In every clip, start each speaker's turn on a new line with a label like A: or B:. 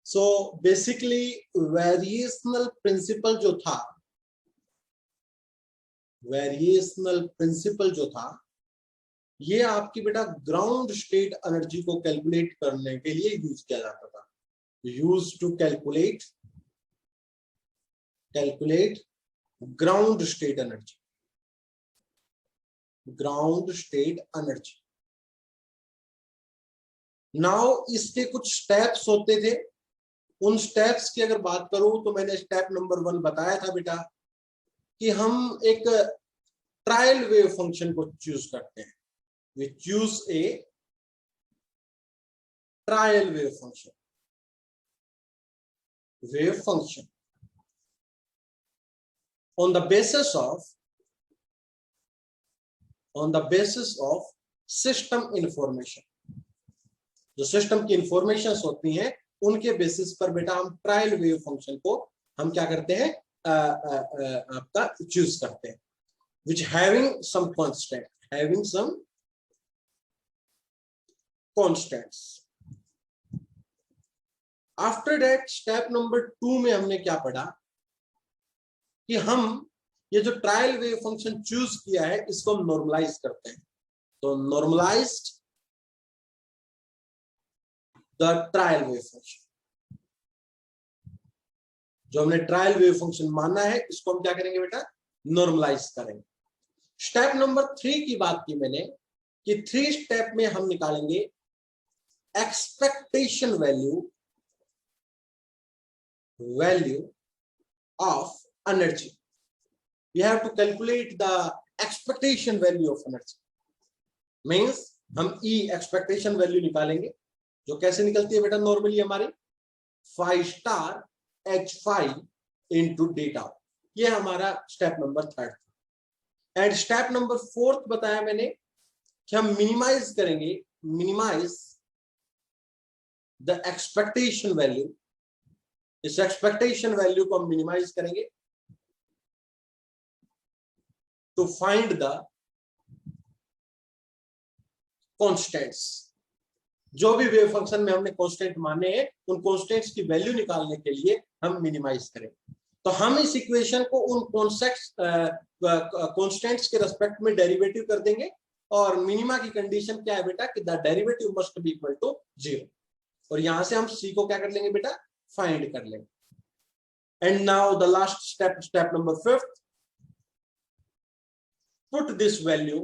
A: So basically variational principal जो था ये आपकी बेटा ग्राउंड स्टेट एनर्जी को कैलकुलेट करने के लिए यूज किया जाता था। Use to calculate ground state energy. Now इसके कुछ स्टेप्स होते थे। उन स्टेप्स की अगर बात करूं तो मैंने स्टेप नंबर 1 बताया था बेटा कि हम एक ट्रायल वेव फंक्शन को चूज करते हैं। We choose a trial wave function on the basis of system information. जो सिस्टम की इंफॉर्मेशन होती हैं उनके बेसिस पर बेटा हम ट्रायल वेव फंक्शन को हम क्या करते हैं, आपका चूज करते हैं, which having some constants। After that step number 2 में हमने क्या पढ़ा कि हम ये जो ट्रायल वेव फंक्शन चूज किया है इसको हम नॉर्मलाइज करते हैं। तो normalised the trial wave function, जो हमने ट्रायल वेव फंक्शन माना है इसको हम क्या करेंगे बेटा, नॉर्मलाइज करेंगे। स्टेप नंबर 3 की बात की मैंने कि 3 स्टेप में हम निकालेंगे expectation value of energy। We have to calculate the expectation value of energy। Means हम E expectation value निकालेंगे, जो कैसे निकलती है बेटा नॉर्मली हमारी 5 स्टार H5 into डेटा। ये हमारा स्टेप नंबर 3 था। एंड स्टेप नंबर 4 बताया मैंने कि हम मिनिमाइज करेंगे, द एक्सपेक्टेशन वैल्यू। इस एक्सपेक्टेशन वैल्यू को हम मिनिमाइज करेंगे टू फाइंड द कॉन्स्टेंट्स। जो भी वेव फंक्शन में हमने कांस्टेंट माने हैं उन कांस्टेंट्स की वैल्यू निकालने के लिए हम मिनिमाइज करेंगे। तो हम इस इक्वेशन को उन कांस्टेंट्स के रेस्पेक्ट में डेरिवेटिव कर देंगे और मिनिमा की कंडीशन क्या है बेटा कि the derivative must be equal to 0। और यहां से हम सी को क्या कर लेंगे बेटा, फाइंड कर लेंगे। And now the last step number 5, put this value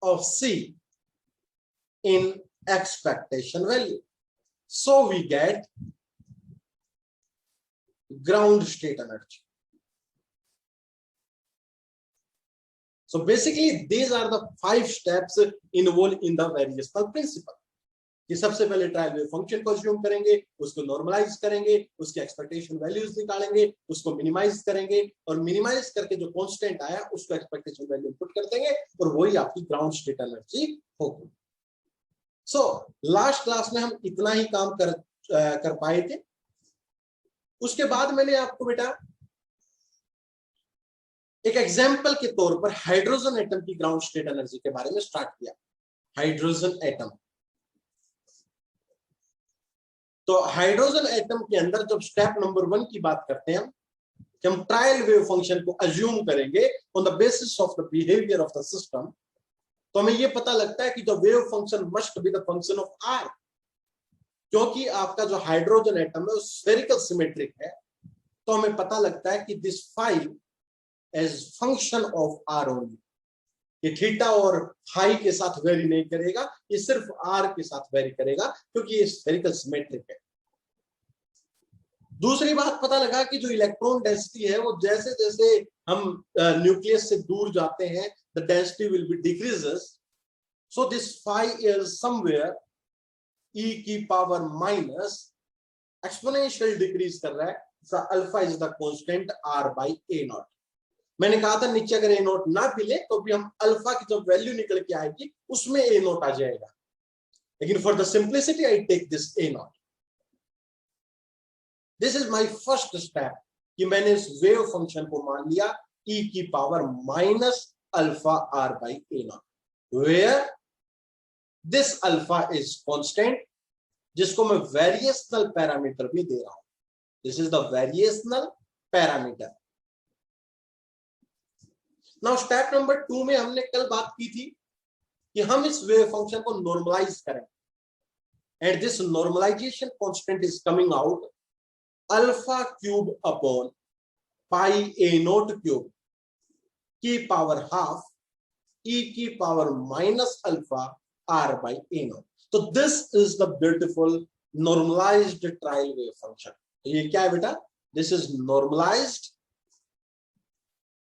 A: of C in expectation value, so we get ground state energy। So basically these are the 5 steps involved in the variational principle। कि सबसे पहले trial wave function को assume करेंगे, उसको normalise करेंगे, उसके expectation values निकालेंगे, उसको मिनिमाइज करेंगे और मिनिमाइज करके जो कांस्टेंट आया उसको एक्सपेक्टेशन वैल्यू इनपुट कर देंगे और वही आपकी ग्राउंड स्टेट एनर्जी होगी। सो लास्ट क्लास में हम इतना ही काम कर पाए थे। उसके बाद मैंने आपको बेटा एक एग्जाम्पल के तौर पर हाइड्रोजन एटम की ग्राउंड स्टेट एनर्जी के बारे में स्टार्ट किया। हाइड्रोजन एटम, तो हाइड्रोजन एटम के अंदर जब स्टेप नंबर 1 की बात करते हैं कि हम ट्रायल वेव फंक्शन को अज्यूम करेंगे on the basis of the behaviour of the system, तो हमें यह पता लगता है कि the wave function must be the function of r. क्योंकि आपका जो हाइड्रोजन एटम है वो स्फेरिकल सिमेट्रिक है, तो हमें पता लगता है कि this phi as function of r only. ये थीटा और फाई के साथ वेरी नहीं करेगा, ये सिर्फ आर के साथ वेरी करेगा क्योंकि ये स्फेरिकल सिमेट्रिक है। दूसरी बात पता लगा कि जो इलेक्ट्रॉन डेंसिटी है वो जैसे जैसे हम न्यूक्लियस से दूर जाते हैं the density will be decreases. So this phi is somewhere e की पावर माइनस एक्सपोनेंशियल डिक्रीज कर रहा है। Alpha is the constant r by a naught. मैंने कहा था नीचे अगर a नोट ना मिले तो भी हम अल्फा की जो वैल्यू निकल के आएगी उसमें a नोट आ जाएगा, लेकिन for the simplicity I take this a naught. This is my first step कि मैंने इस वेव फंक्शन को मान लिया e की power minus alpha r by a naught, where this alpha is constant जिसको मैं वेरिएशनल पैरामीटर भी दे रहा हूं। This is the variational parameter. Now step number 2 में हमने कल बात की थी कि हम इस वेव फंक्शन को नॉर्मलाइज करें, and this normalization constant is coming out alpha cube upon pi a naught cube की पावर हाफ e की power minus alpha r by a naught. तो this is the beautiful normalized trial wave function. तो ये क्या है बेटा? This is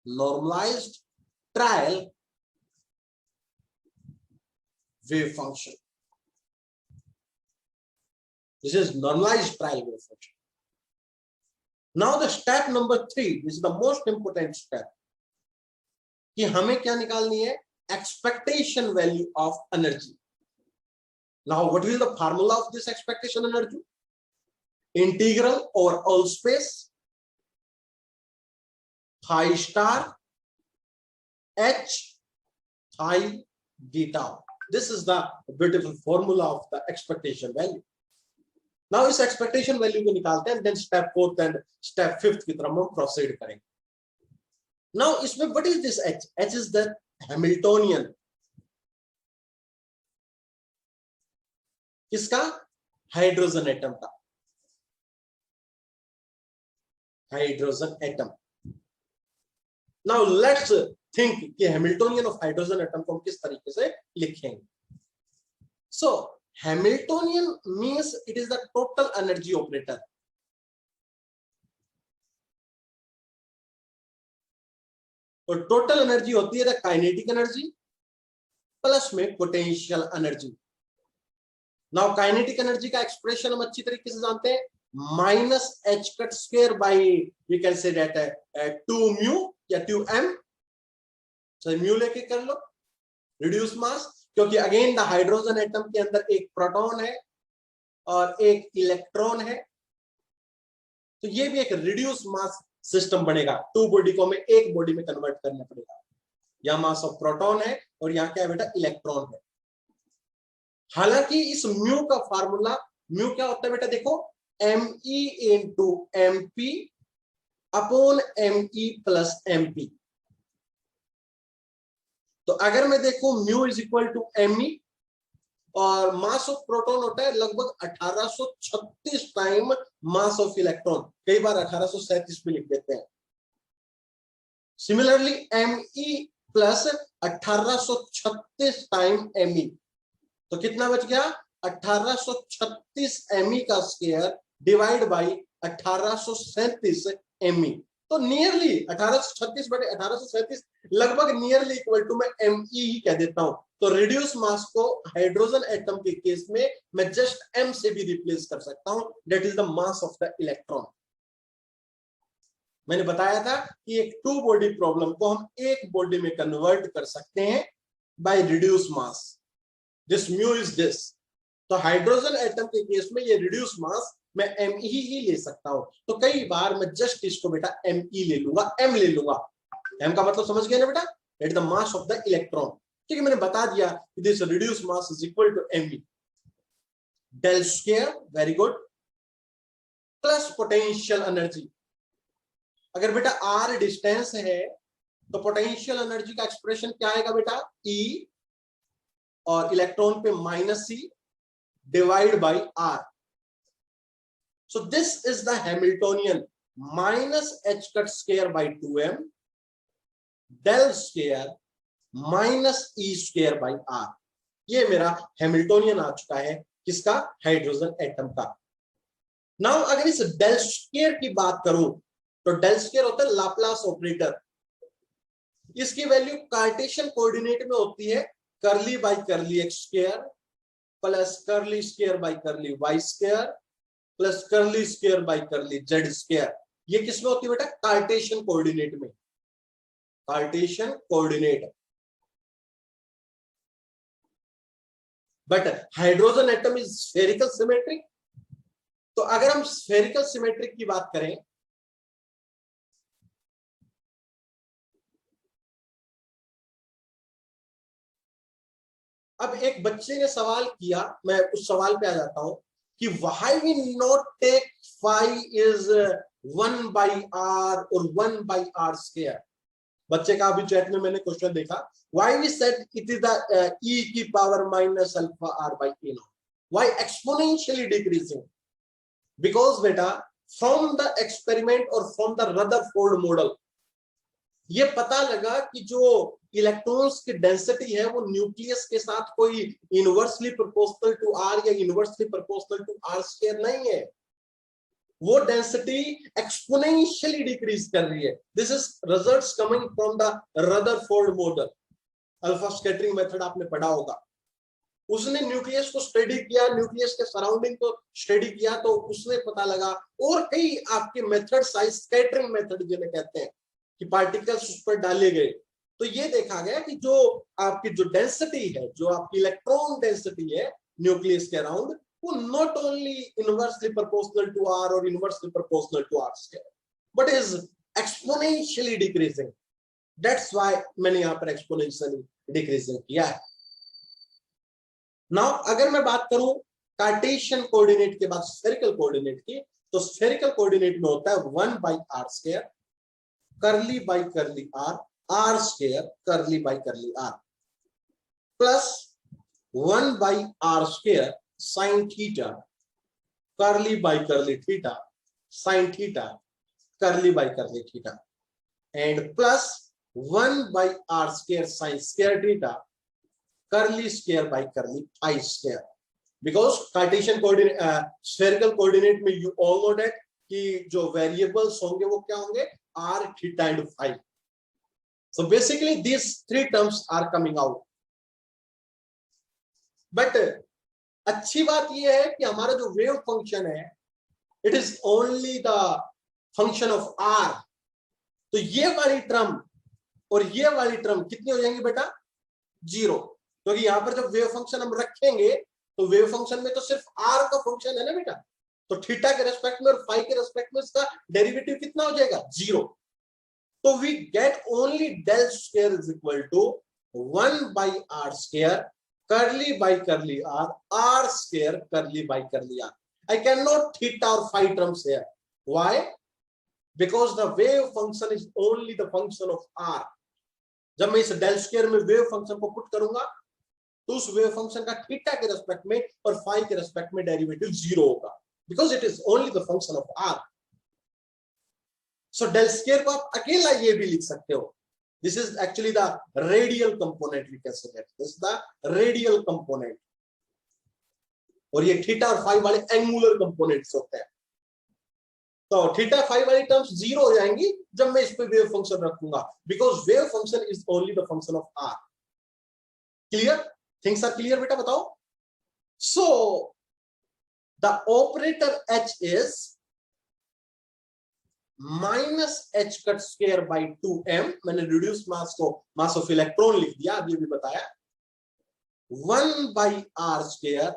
A: normalized trial wave function. This is normalized trial wave function. Now the step number 3, this is the most important step, कि हमें क्या निकालनी है? Expectation value of energy. Now what will the formula of this expectation energy? Integral over all space phi star h phi d tau. This is the beautiful formula of the expectation value. Now इस expectation value को निकालते हैं, then step 4th and step 5th की तरफ हम proceed करेंगे. Now इसमें what is this h? H is the Hamiltonian. किसका? हाइड्रोजन एटम का. Hydrogen atom. Now let's think कि Hamiltonian of hydrogen atom को हम किस तरीके से लिखेंगे. So Hamiltonian means it is the total energy operator. तो टोटल एनर्जी होती है काइनेटिक एनर्जी प्लस में potential energy. Now kinetic energy का एक्सप्रेशन हम अच्छी तरीके से जानते हैं, minus h cut square by we can say that 2 mu या 2m. तो म्यू लेके कर लो रिड्यूस मास, क्योंकि अगेन द हाइड्रोजन एटम के अंदर एक प्रोटॉन है और एक इलेक्ट्रॉन है, तो ये भी एक रिड्यूस मास सिस्टम बनेगा. 2 बॉडी को हमें एक बॉडी में कन्वर्ट करना पड़ेगा. यहां मास ऑफ प्रोटॉन है और यहां क्या है बेटा? इलेक्ट्रॉन है. हालांकि इस म्यू का फार्मूला, म्यू क्या होता है बेटा? देखो me into mp upon me plus mp. तो अगर मैं देखूं mu is equal to me और मास ऑफ प्रोटॉन होता है लगभग 1836 टाइम मास ऑफ इलेक्ट्रॉन, कई बार 1837 भी लिख देते हैं. Similarly me plus 1836 time me, तो कितना बच गया? 1836 me का स्क्वायर डिवाइड बाई 1837 me. तो नियरली 1836 बटे 1837 लगभग नियरली इक्वल टू मैं me ही कह देता हूं. तो रिड्यूस मास को हाइड्रोजन एटम के केस में मैं जस्ट m से भी रिप्लेस कर सकता हूं. That is the mass of the electron. मैंने बताया था कि एक 2 बॉडी प्रॉब्लम को हम एक बॉडी में कन्वर्ट कर सकते हैं bye reduce mass. This mu is this. तो हाइड्रोजन एटम के केस में ये रिड्यूस मास मैं me ही ले सकता हूं. तो कई बार मैं जस्ट इसको बेटा me ले लूंगा, m ले लूंगा. m का मतलब समझ गए ना बेटा? It the mass of the electron. ठीक है, मैंने बता दिया कि this reduce mass is equal to me del square, very good, plus potential energy. अगर बेटा r डिस्टेंस है तो पोटेंशियल एनर्जी का एक्सप्रेशन क्या आएगा बेटा? E और इलेक्ट्रॉन पे minus C divide by R. So this is the Hamiltonian minus h cut square by 2m del square minus e square by r. ये मेरा हैमिल्टोनियन आ चुका है. किसका? हाइड्रोजन एटम का. नाउ अगर इस डेल स्क्वायर की बात करूं तो डेल स्क्वायर होता है लाप्लास ऑपरेटर. इसकी वैल्यू कार्टेशियन कोऑर्डिनेट में होती है curly by curly x square plus curly square by curly y square plus curly square by curly z square. ये किसमें होती है बेटा? कार्टेशियन कोऑर्डिनेट में. Cartesian coordinate. But hydrogen atom is spherical symmetric. तो अगर हम स्फेरिकल सिमेट्रिक की बात करें, अब एक बच्चे ने सवाल किया, मैं उस सवाल पे आ जाता हूं कि why we not take phi is 1 by r or 1 by r square. बच्चे का अभी चैट में मैंने क्वेश्चन देखा, why we said it is the e की power minus alpha r by a naught, why exponentially decreasing? Because बेटा from the experiment or from the Rutherford model ये पता लगा कि जो इलेक्ट्रॉन्स की डेंसिटी है वो न्यूक्लियस के साथ कोई इनवर्सली प्रोपोर्शनल टू आर या inversely proportional to r square नहीं है, वो डेंसिटी एक्सपोनेंशियली डिक्रीज कर रही है. This is results coming from the Rutherford model. Alpha scattering method आपने पढ़ा होगा. उसने न्यूक्लियस को स्टडी किया, न्यूक्लियस के सराउंडिंग को स्टडी किया, तो उसने पता लगा. और कई आपके मेथड साइज स्कैटरिंग मेथड जिन्हें कहते हैं कि पार्टिकल्स उस पर डाले गए, तो ये देखा गया कि जो आपकी जो डेंसिटी है, जो आपकी इलेक्ट्रॉन डेंसिटी है न्यूक्लियस के अराउंड, वो not only inversely proportional to r और inversely proportional to r square, but is exponentially decreasing. That's why मैंने यहां पर एक्सपोनेंशियली डिक्रीजिंग किया है. नाउ अगर मैं बात करूं कार्टेशियन कोऑर्डिनेट के बाद स्फेरिकल कोऑर्डिनेट की, तो स्फेरिकल कोऑर्डिनेट में होता है 1 by r square curly by curly r, r square curly by curly r, plus 1 by r square sine theta curly by curly theta sine theta curly by curly theta, and plus 1 by r square sine square theta curly square by curly I square. Because Cartesian coordinate spherical coordinate में you all know that कि जो variables होंगे वो क्या होंगे, r, theta and phi. So basically these three terms are coming out. But अच्छी बात ये है कि हमारा जो वेव फंक्शन है, it is only the function of r. तो ये वाली टर्म और ये वाली टर्म कितनी हो जाएंगी बेटा, 0. क्योंकि तो यहाँ पर जब वेव फंक्शन हम रखेंगे तो वेव फंक्शन में तो सिर्फ r का फंक्शन है ना बेटा, तो थीटा के रेस्पेक्ट में और फाई के रेस्पेक्ट में इसका डेरिवेटिव कितना हो जाएगा, 0. तो we get only del square is equal to 1 by r square curly by curly r, r square curly by curly r. I can not theta और phi terms here. Why? Because the wave function is only the function of r. जब मैं इस del square में wave function को put करूंगा तो उस wave function का थीटा के रेस्पेक्ट में और फाई के रेस्पेक्ट में डेरिवेटिव 0 होगा, because it is only the function of r. So del square को आप अकेला ये भी लिख सकते हो. This is actually the radial component, we can say that. This is the radial component. और ये थीटा और फाई वाले एंगुलर कंपोनेंट्स होते हैं. तो थीटा फाई वाली टर्म्स 0 हो जाएंगी जब मैं इस पे वेव फंक्शन रखूंगा, because wave function is only the function of r. Clear? Things are clear बेटा, बताओ. So the operator h is minus h cut square by 2m. मैंने reduced mass को mass of electron लिख दिया, अभी भी बताया. 1 by r square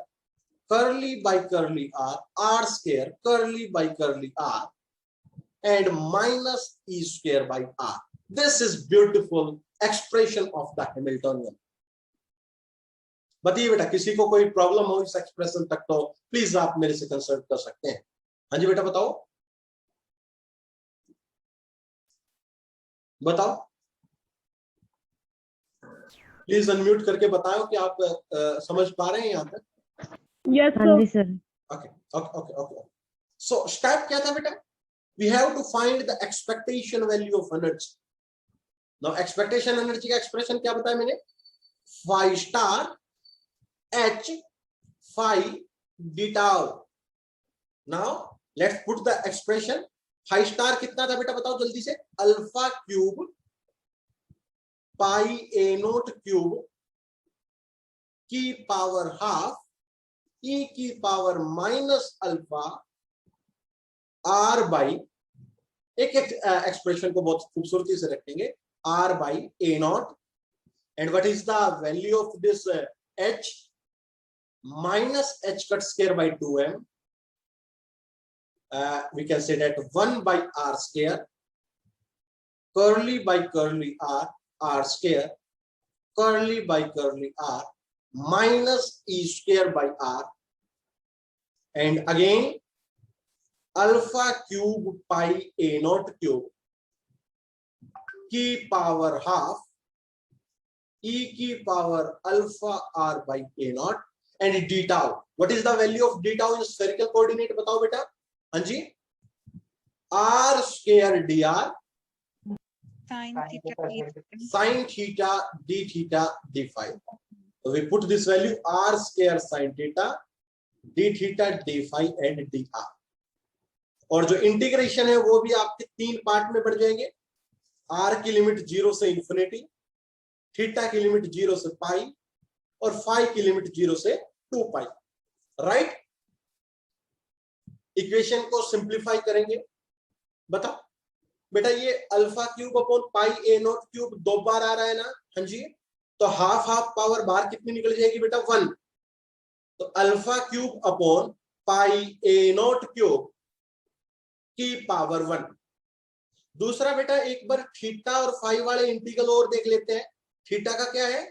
A: curly by curly r, r square curly by curly r, and minus e square by r. This is beautiful expression of the Hamiltonian. बताइए बेटा, किसी को कोई प्रॉब्लम हो इस एक्सप्रेशन तक तो प्लीज आप मेरे से कंसल्ट कर सकते हैं. हाँ जी बेटा, बताओ बताओ, प्लीज अनम्यूट करके बताओ कि आप समझ पा रहे हैं यहाँ तक.
B: Yes sir.
A: Okay okay okay okay. So step क्या था बेटा, we have to find the expectation value of energy. Now expectation energy का एक्सप्रेशन क्या बताया मैंने, phi star h phi d tau. Now let's put the expression. phi star कितना था बेटा बताओ जल्दी से, alpha cube pi a note cube की पावर हाफ e की power minus alpha r by, एक एक्सप्रेशन को बहुत खूबसूरती से रखेंगे, r by a not. And what is the value of this h, minus h cut square by 2m. We can say that 1 by r square curly by curly r, r square curly by curly r minus e square by r and again alpha cube pi a naught cube की power half e की power alpha r by a naught and d tau. What is the value of d tau in spherical coordinate? बताओ बेटा. हाँ जी, r square dr sin theta d theta d phi. So we put this value r square sin theta d theta d phi and dr. और जो integration है वो भी आपके 3 part में बढ़ जाएंगे. r की लिमिट 0 से इंफिनिटी, थीटा की लिमिट 0 से पाई और फाई की लिमिट 0 से 2 पाई. राइट, इक्वेशन को सिंप्लीफाई करेंगे. बताओ बेटा, ये alpha cube upon pi a naught cube 2 बार आ रहा है ना. हाँ जी, तो हाफ हाफ पावर बाहर कितनी निकल जाएगी बेटा? 1. तो alpha cube upon pi a naught cube की पावर 1. दूसरा बेटा, एक बार थीटा और फाई वाले इंटीग्रल और देख लेते हैं. थीटा का क्या है?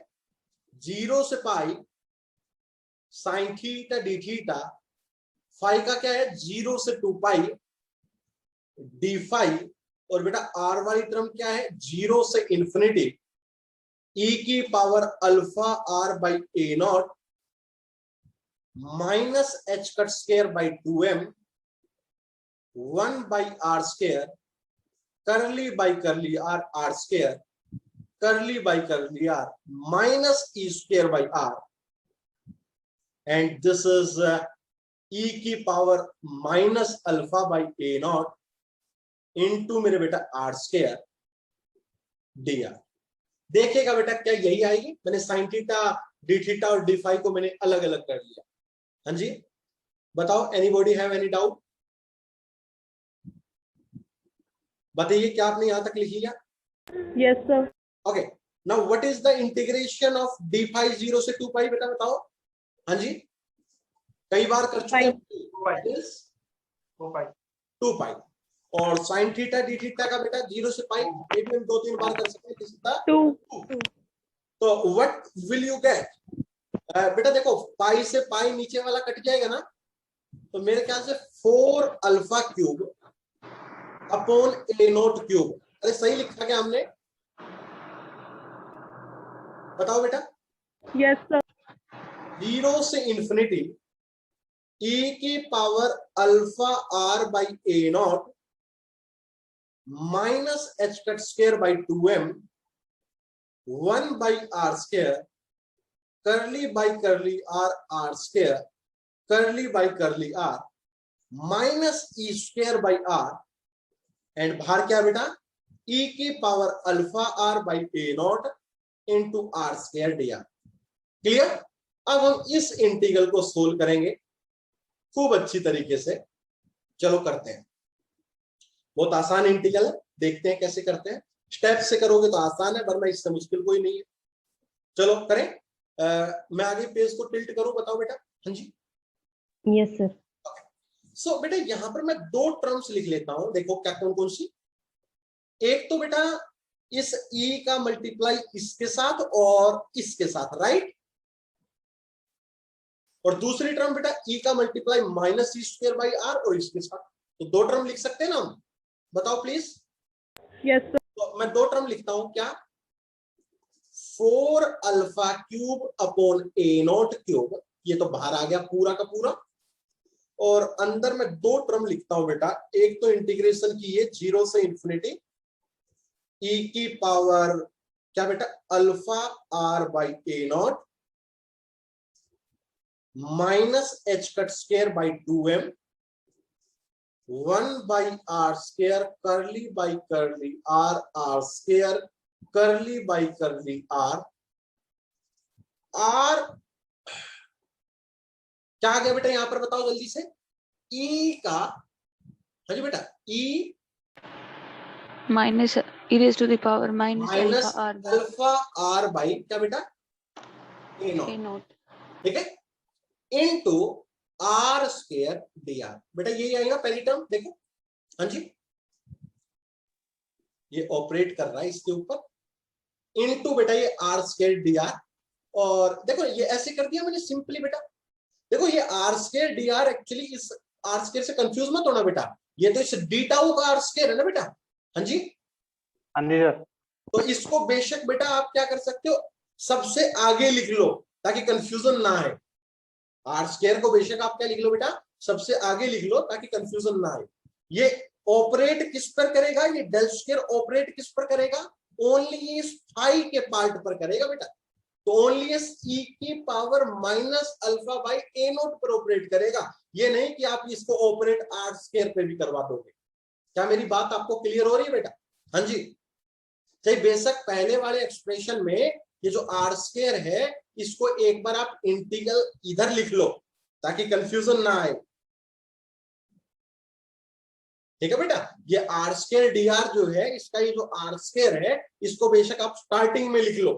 A: 0 से pi sine theta d theta. Phi का क्या है? 0 से 2 पाई डी फाई. और बेटा आर वाली टर्म क्या है? 0 से इंफिनिटी ई की power alpha r by a naught minus h cut square by 2m 1 by r square curly by curly r r square curly by curly r minus e square by r. And this is e की power minus alpha by a naught into मेरे बेटा r square d are. देखिएगा बेटा क्या यही आएगी. मैंने sign theta d theta और डी फाई को मैंने अलग अलग कर लिया. हाँ जी, बताओ, एनीबॉडी हैव एनी डाउट? बताइए, क्या आपने यहां तक लिख लिया?
B: Yes sir.
A: Okay, now what is the integration of d phi 0 से 2 पाई? बेटा बताओ. हाँ जी, कई बार कर चुके हैं. 2 पाई. और साइन थीटा डी थीटा का बेटा 0 से पाई एक में 2-3 बार कर सकते हैं. किसका? 2. तो व्हाट विल यू गेट? बेटा देखो, पाई से पाई नीचे वाला कट जाएगा ना, तो मेरे ख्याल से 4 alpha cube upon a naught cube. अरे सही लिखा क्या हमने? बताओ बेटा.
B: Yes sir.
A: 0 से इंफिनिटी ई की power alpha r by a naught minus h cut square by 2m 1 by r square curly by curly r r square curly by curly r minus e square by r. And बाहर क्या बेटा? E की power alpha r by a naught into r square d r. Clear? अब हम इस integral को solve करेंगे खूब अच्छी तरीके से. चलो करते हैं. बहुत आसान इंटीग्रल है, देखते हैं कैसे करते हैं. स्टेप से करोगे तो आसान है, वरना इससे मुश्किल कोई नहीं है. चलो करें. मैं आगे पेज को टिल्ट करूं. बताओ बेटा. हाँ जी.
B: Yes sir.
A: सो बेटा यहां पर मैं 2 टर्म्स लिख लेता हूं. देखो क्या कौन कौन सी. एक तो बेटा इस ई का मल्टीप्लाई इसके साथ और इसके साथ, राइट. और दूसरी टर्म बेटा ई का multiply minus e square by r और इसके साथ. तो 2 टर्म लिख सकते हैं ना हम? बताओ प्लीज.
B: Yes sir.
A: तो मैं 2 टर्म लिखता हूं. क्या? 4 alpha cube upon a naught cube. ये तो बाहर आ गया पूरा का पूरा. और अंदर मैं 2 टर्म लिखता हूं बेटा. एक तो इंटीग्रेशन की है 0 से इंफिनिटी ई की पावर क्या बेटा? Alpha r by a naught minus h cut square by 2m 1 by r square curly by curly r r square curly by curly r r. क्या आ गया बेटा यहां पर? बताओ जल्दी से. ई का, हाँ जी बेटा, e
C: minus e raise to the power
A: minus alpha r by क्या बेटा? A naught. ठीक है, into r square d r. बेटा यही आएगा पहली टर्म. देखो. हाँ जी, ये ऑपरेट कर रहा है इसके ऊपर. इनटू बेटा ये आर स्क्वायर डी आर. और देखो ये ऐसे कर दिया मैंने सिंपली बेटा. देखो ये r square d r actually इस आर स्केयर से कंफ्यूज मत होना बेटा, ये तो इस डी टाउ का आर स्केयर है ना बेटा। हाँ जी,
D: हाँ जी सर।
A: तो इसको बेशक बेटा आप क्या कर सकते हो, सबसे आगे लिख लो ताकि कंफ्यूजन ना आए। आर स्केयर को बेशक आप क्या लिख लो बेटा, सबसे आगे लिख लो ताकि कंफ्यूजन ना आए। ये ऑपरेट किस पर करेगा, ये डेल स्केयर ऑपरेट किस पर करेगा, ओनली इस फाई के पार्ट पर करेगा बेटा। तो ओनली इस ई की power minus alpha by a note पर ऑपरेट करेगा, ये नहीं कि आप इसको ऑपरेट आर स्केयर पे भी करवा दोगे। क्या मेरी बात आपको क्लियर हो रही है बेटा? हाँ जी, चाहे बेशक पहले वाले एक्सप्रेशन में ये जो आर स्केयर है इसको एक बार आप इंटीग्रल इधर लिख लो ताकि कंफ्यूजन ना आए। ठीक है बेटा, ये आर स्केयर डी आर जो है, इसका ये जो आर स्केयर है इसको बेशक आप स्टार्टिंग में लिख लो,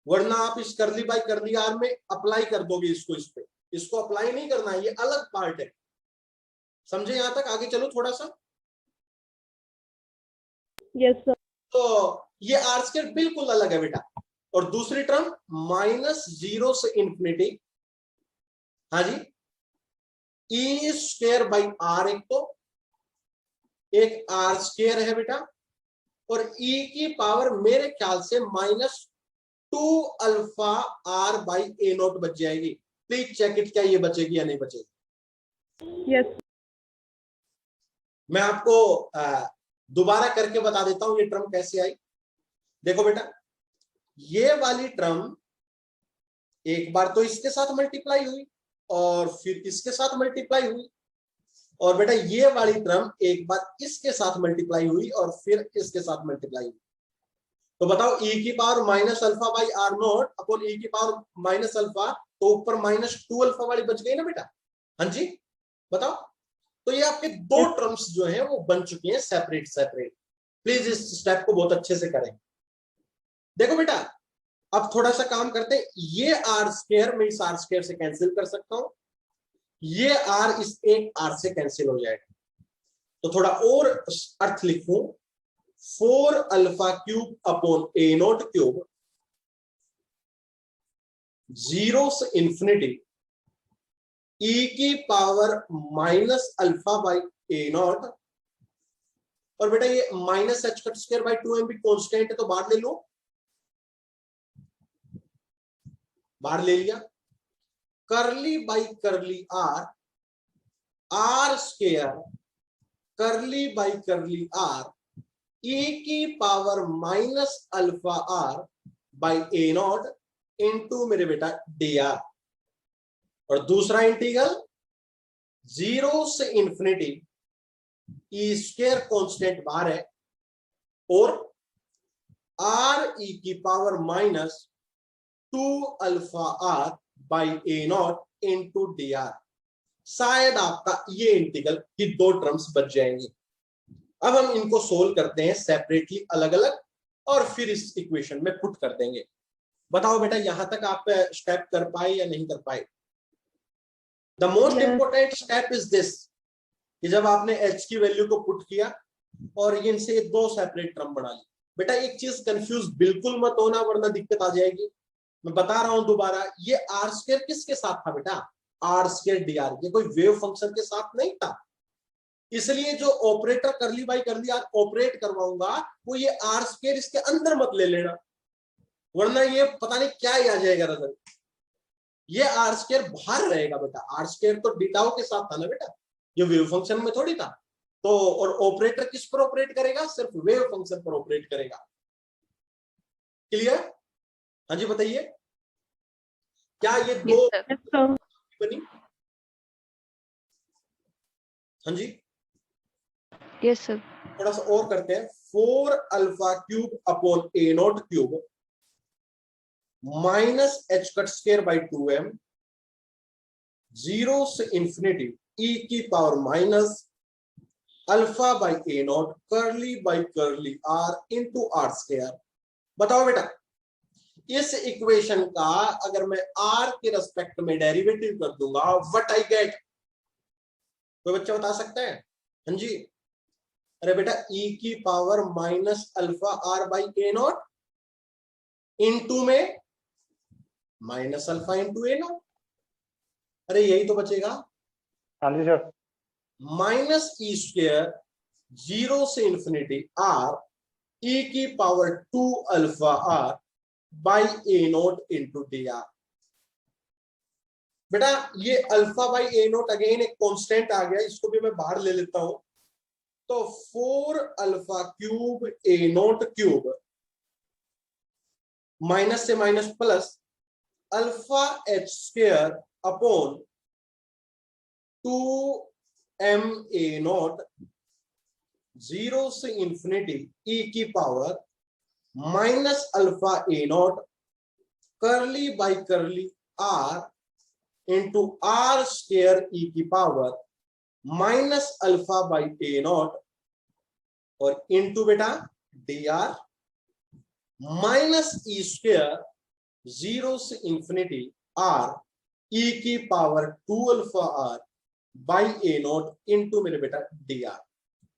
A: वरना आप इस करली बाई करली आर में अप्लाई कर दोगे इसको, इस पे इसको अप्लाई नहीं करना है, ये अलग पार्ट है। समझे यहां तक? आगे चलो थोड़ा सा।
B: Yes, sir.
A: तो ये आर स्केयर बिल्कुल अलग है बेटा। और दूसरी टर्म माइनस 0 से इंफिनिटी, हाँ जी, ई स्क्वायर बाई आर, एक आर स्क्वायर है बेटा, और ई की पावर मेरे ख्याल से -2 alpha r by a naught बच जाएगी। प्लीज चेक इट, क्या ये बचेगी या नहीं बचेगी?
B: Yes.
A: मैं आपको दोबारा करके बता देता हूं ये टर्म कैसे आई। देखो बेटा, ये वाली टर्म एक बार तो इसके साथ मल्टीप्लाई हुई और फिर इसके साथ मल्टीप्लाई हुई, और बेटा ये वाली टर्म एक बार इसके साथ मल्टीप्लाई हुई और फिर इसके साथ मल्टीप्लाई हुई। तो बताओ e की power minus alpha by r naught upon e की पावर माइनस अल्फा, तो ऊपर -2 अल्फा वाली बच गई ना बेटा? हाँ जी, बताओ। तो ये आपके दो टर्म्स जो हैं वो बन चुकी हैं सेपरेट सेपरेट। प्लीज इस स्टेप को बहुत अच्छे से करें। देखो बेटा, अब थोड़ा सा काम करते हैं, ये आर स्क्वायर मैं इस आर स्क्वायर से कैंसिल कर सकता हूं, ये आर इस एक आर से कैंसिल हो जाएगा। तो थोड़ा और अर्थ लिखूं, 4 alpha cube upon a naught cube 0 से इंफिनिटी ई की power minus alpha by a naught, और बेटा ये minus h cut square by 2m भी कॉन्स्टेंट है तो बाहर ले लो, बाहर ले लिया, curly by curly r, r square curly by curly r e की power minus alpha r by a naught into मेरे बेटा डी आर, और दूसरा इंटीग्रल 0 से इंफिनिटी ई स्क्वायर कॉन्स्टेंट बाहर है और आर ई की power -2 alpha r by a naught into d r. शायद आपका ये इंटीग्रल की दो टर्म्स बच जाएंगी। अब हम इनको सोल्व करते हैं सेपरेटली, अलग अलग, और फिर इस इक्वेशन में पुट कर देंगे। बताओ बेटा, यहां तक आप स्टेप कर पाए या नहीं कर पाए? The most important step is this, कि जब आपने h की वैल्यू को पुट किया और इनसे दो सेपरेट टर्म बना ली। बेटा एक चीज कंफ्यूज बिल्कुल मत होना, वरना दिक्कत आ जाएगी। मैं बता रहा हूं दोबारा, ये आर स्क्वायर किसके साथ था बेटा? आर स्क्वायर डी आर, ये कोई वेव फंक्शन के साथ नहीं था। इसलिए जो ऑपरेटर करली बाई करली आर ऑपरेट करवाऊंगा वो ये आर स्क्वायर इसके अंदर मत ले लेना, वरना ये पता नहीं क्या ही आ जाएगा नजर। ये आर स्क्वायर बाहर रहेगा बेटा, आर स्क्वायर तो डिटाओ के साथ था ना बेटा, ये वेव फंक्शन में थोड़ी था। तो और ऑपरेटर किस पर ऑपरेट करेगा? सिर्फ वेव फंक्शन पर ऑपरेट करेगा। क्लियर? हाँ जी बताइए, क्या ये दो
C: Yes, sir.
A: बनी? हाँ जी,
C: Yes, sir.
A: थोड़ा सा और करते हैं। 4 alpha cube upon a naught cube minus h cut square by 2m 0 से इंफिनिटी ई की power minus alpha by a naught curly by curly r into r square. बताओ बेटा, इस इक्वेशन का अगर मैं आर के रेस्पेक्ट में डेरिवेटिव कर दूंगा, व्हाट आई गेट? कोई बच्चा बता सकता है? हाँ जी, अरे बेटा ई की power minus alpha r by a naught into में minus alpha into a naught. अरे यही तो बचेगा,
D: हाँ जी सर।
A: माइनस ई स्क्वायर 0 से इंफिनिटी आर ई की power 2 alpha r by a naught into d r. बेटा ये alpha by a naught again एक कांस्टेंट आ गया, इसको भी मैं बाहर ले लेता हूं। तो 4 alpha cube a naught cube minus से minus plus alpha h square upon 2 m a naught 0 से इंफिनिटी ई की power minus alpha a naught curly by curly r into r square e की power minus alpha by a naught और into बेटा d r minus e square 0 से infinity r e की power 2 alpha r by a naught into मेरे बेटा d r.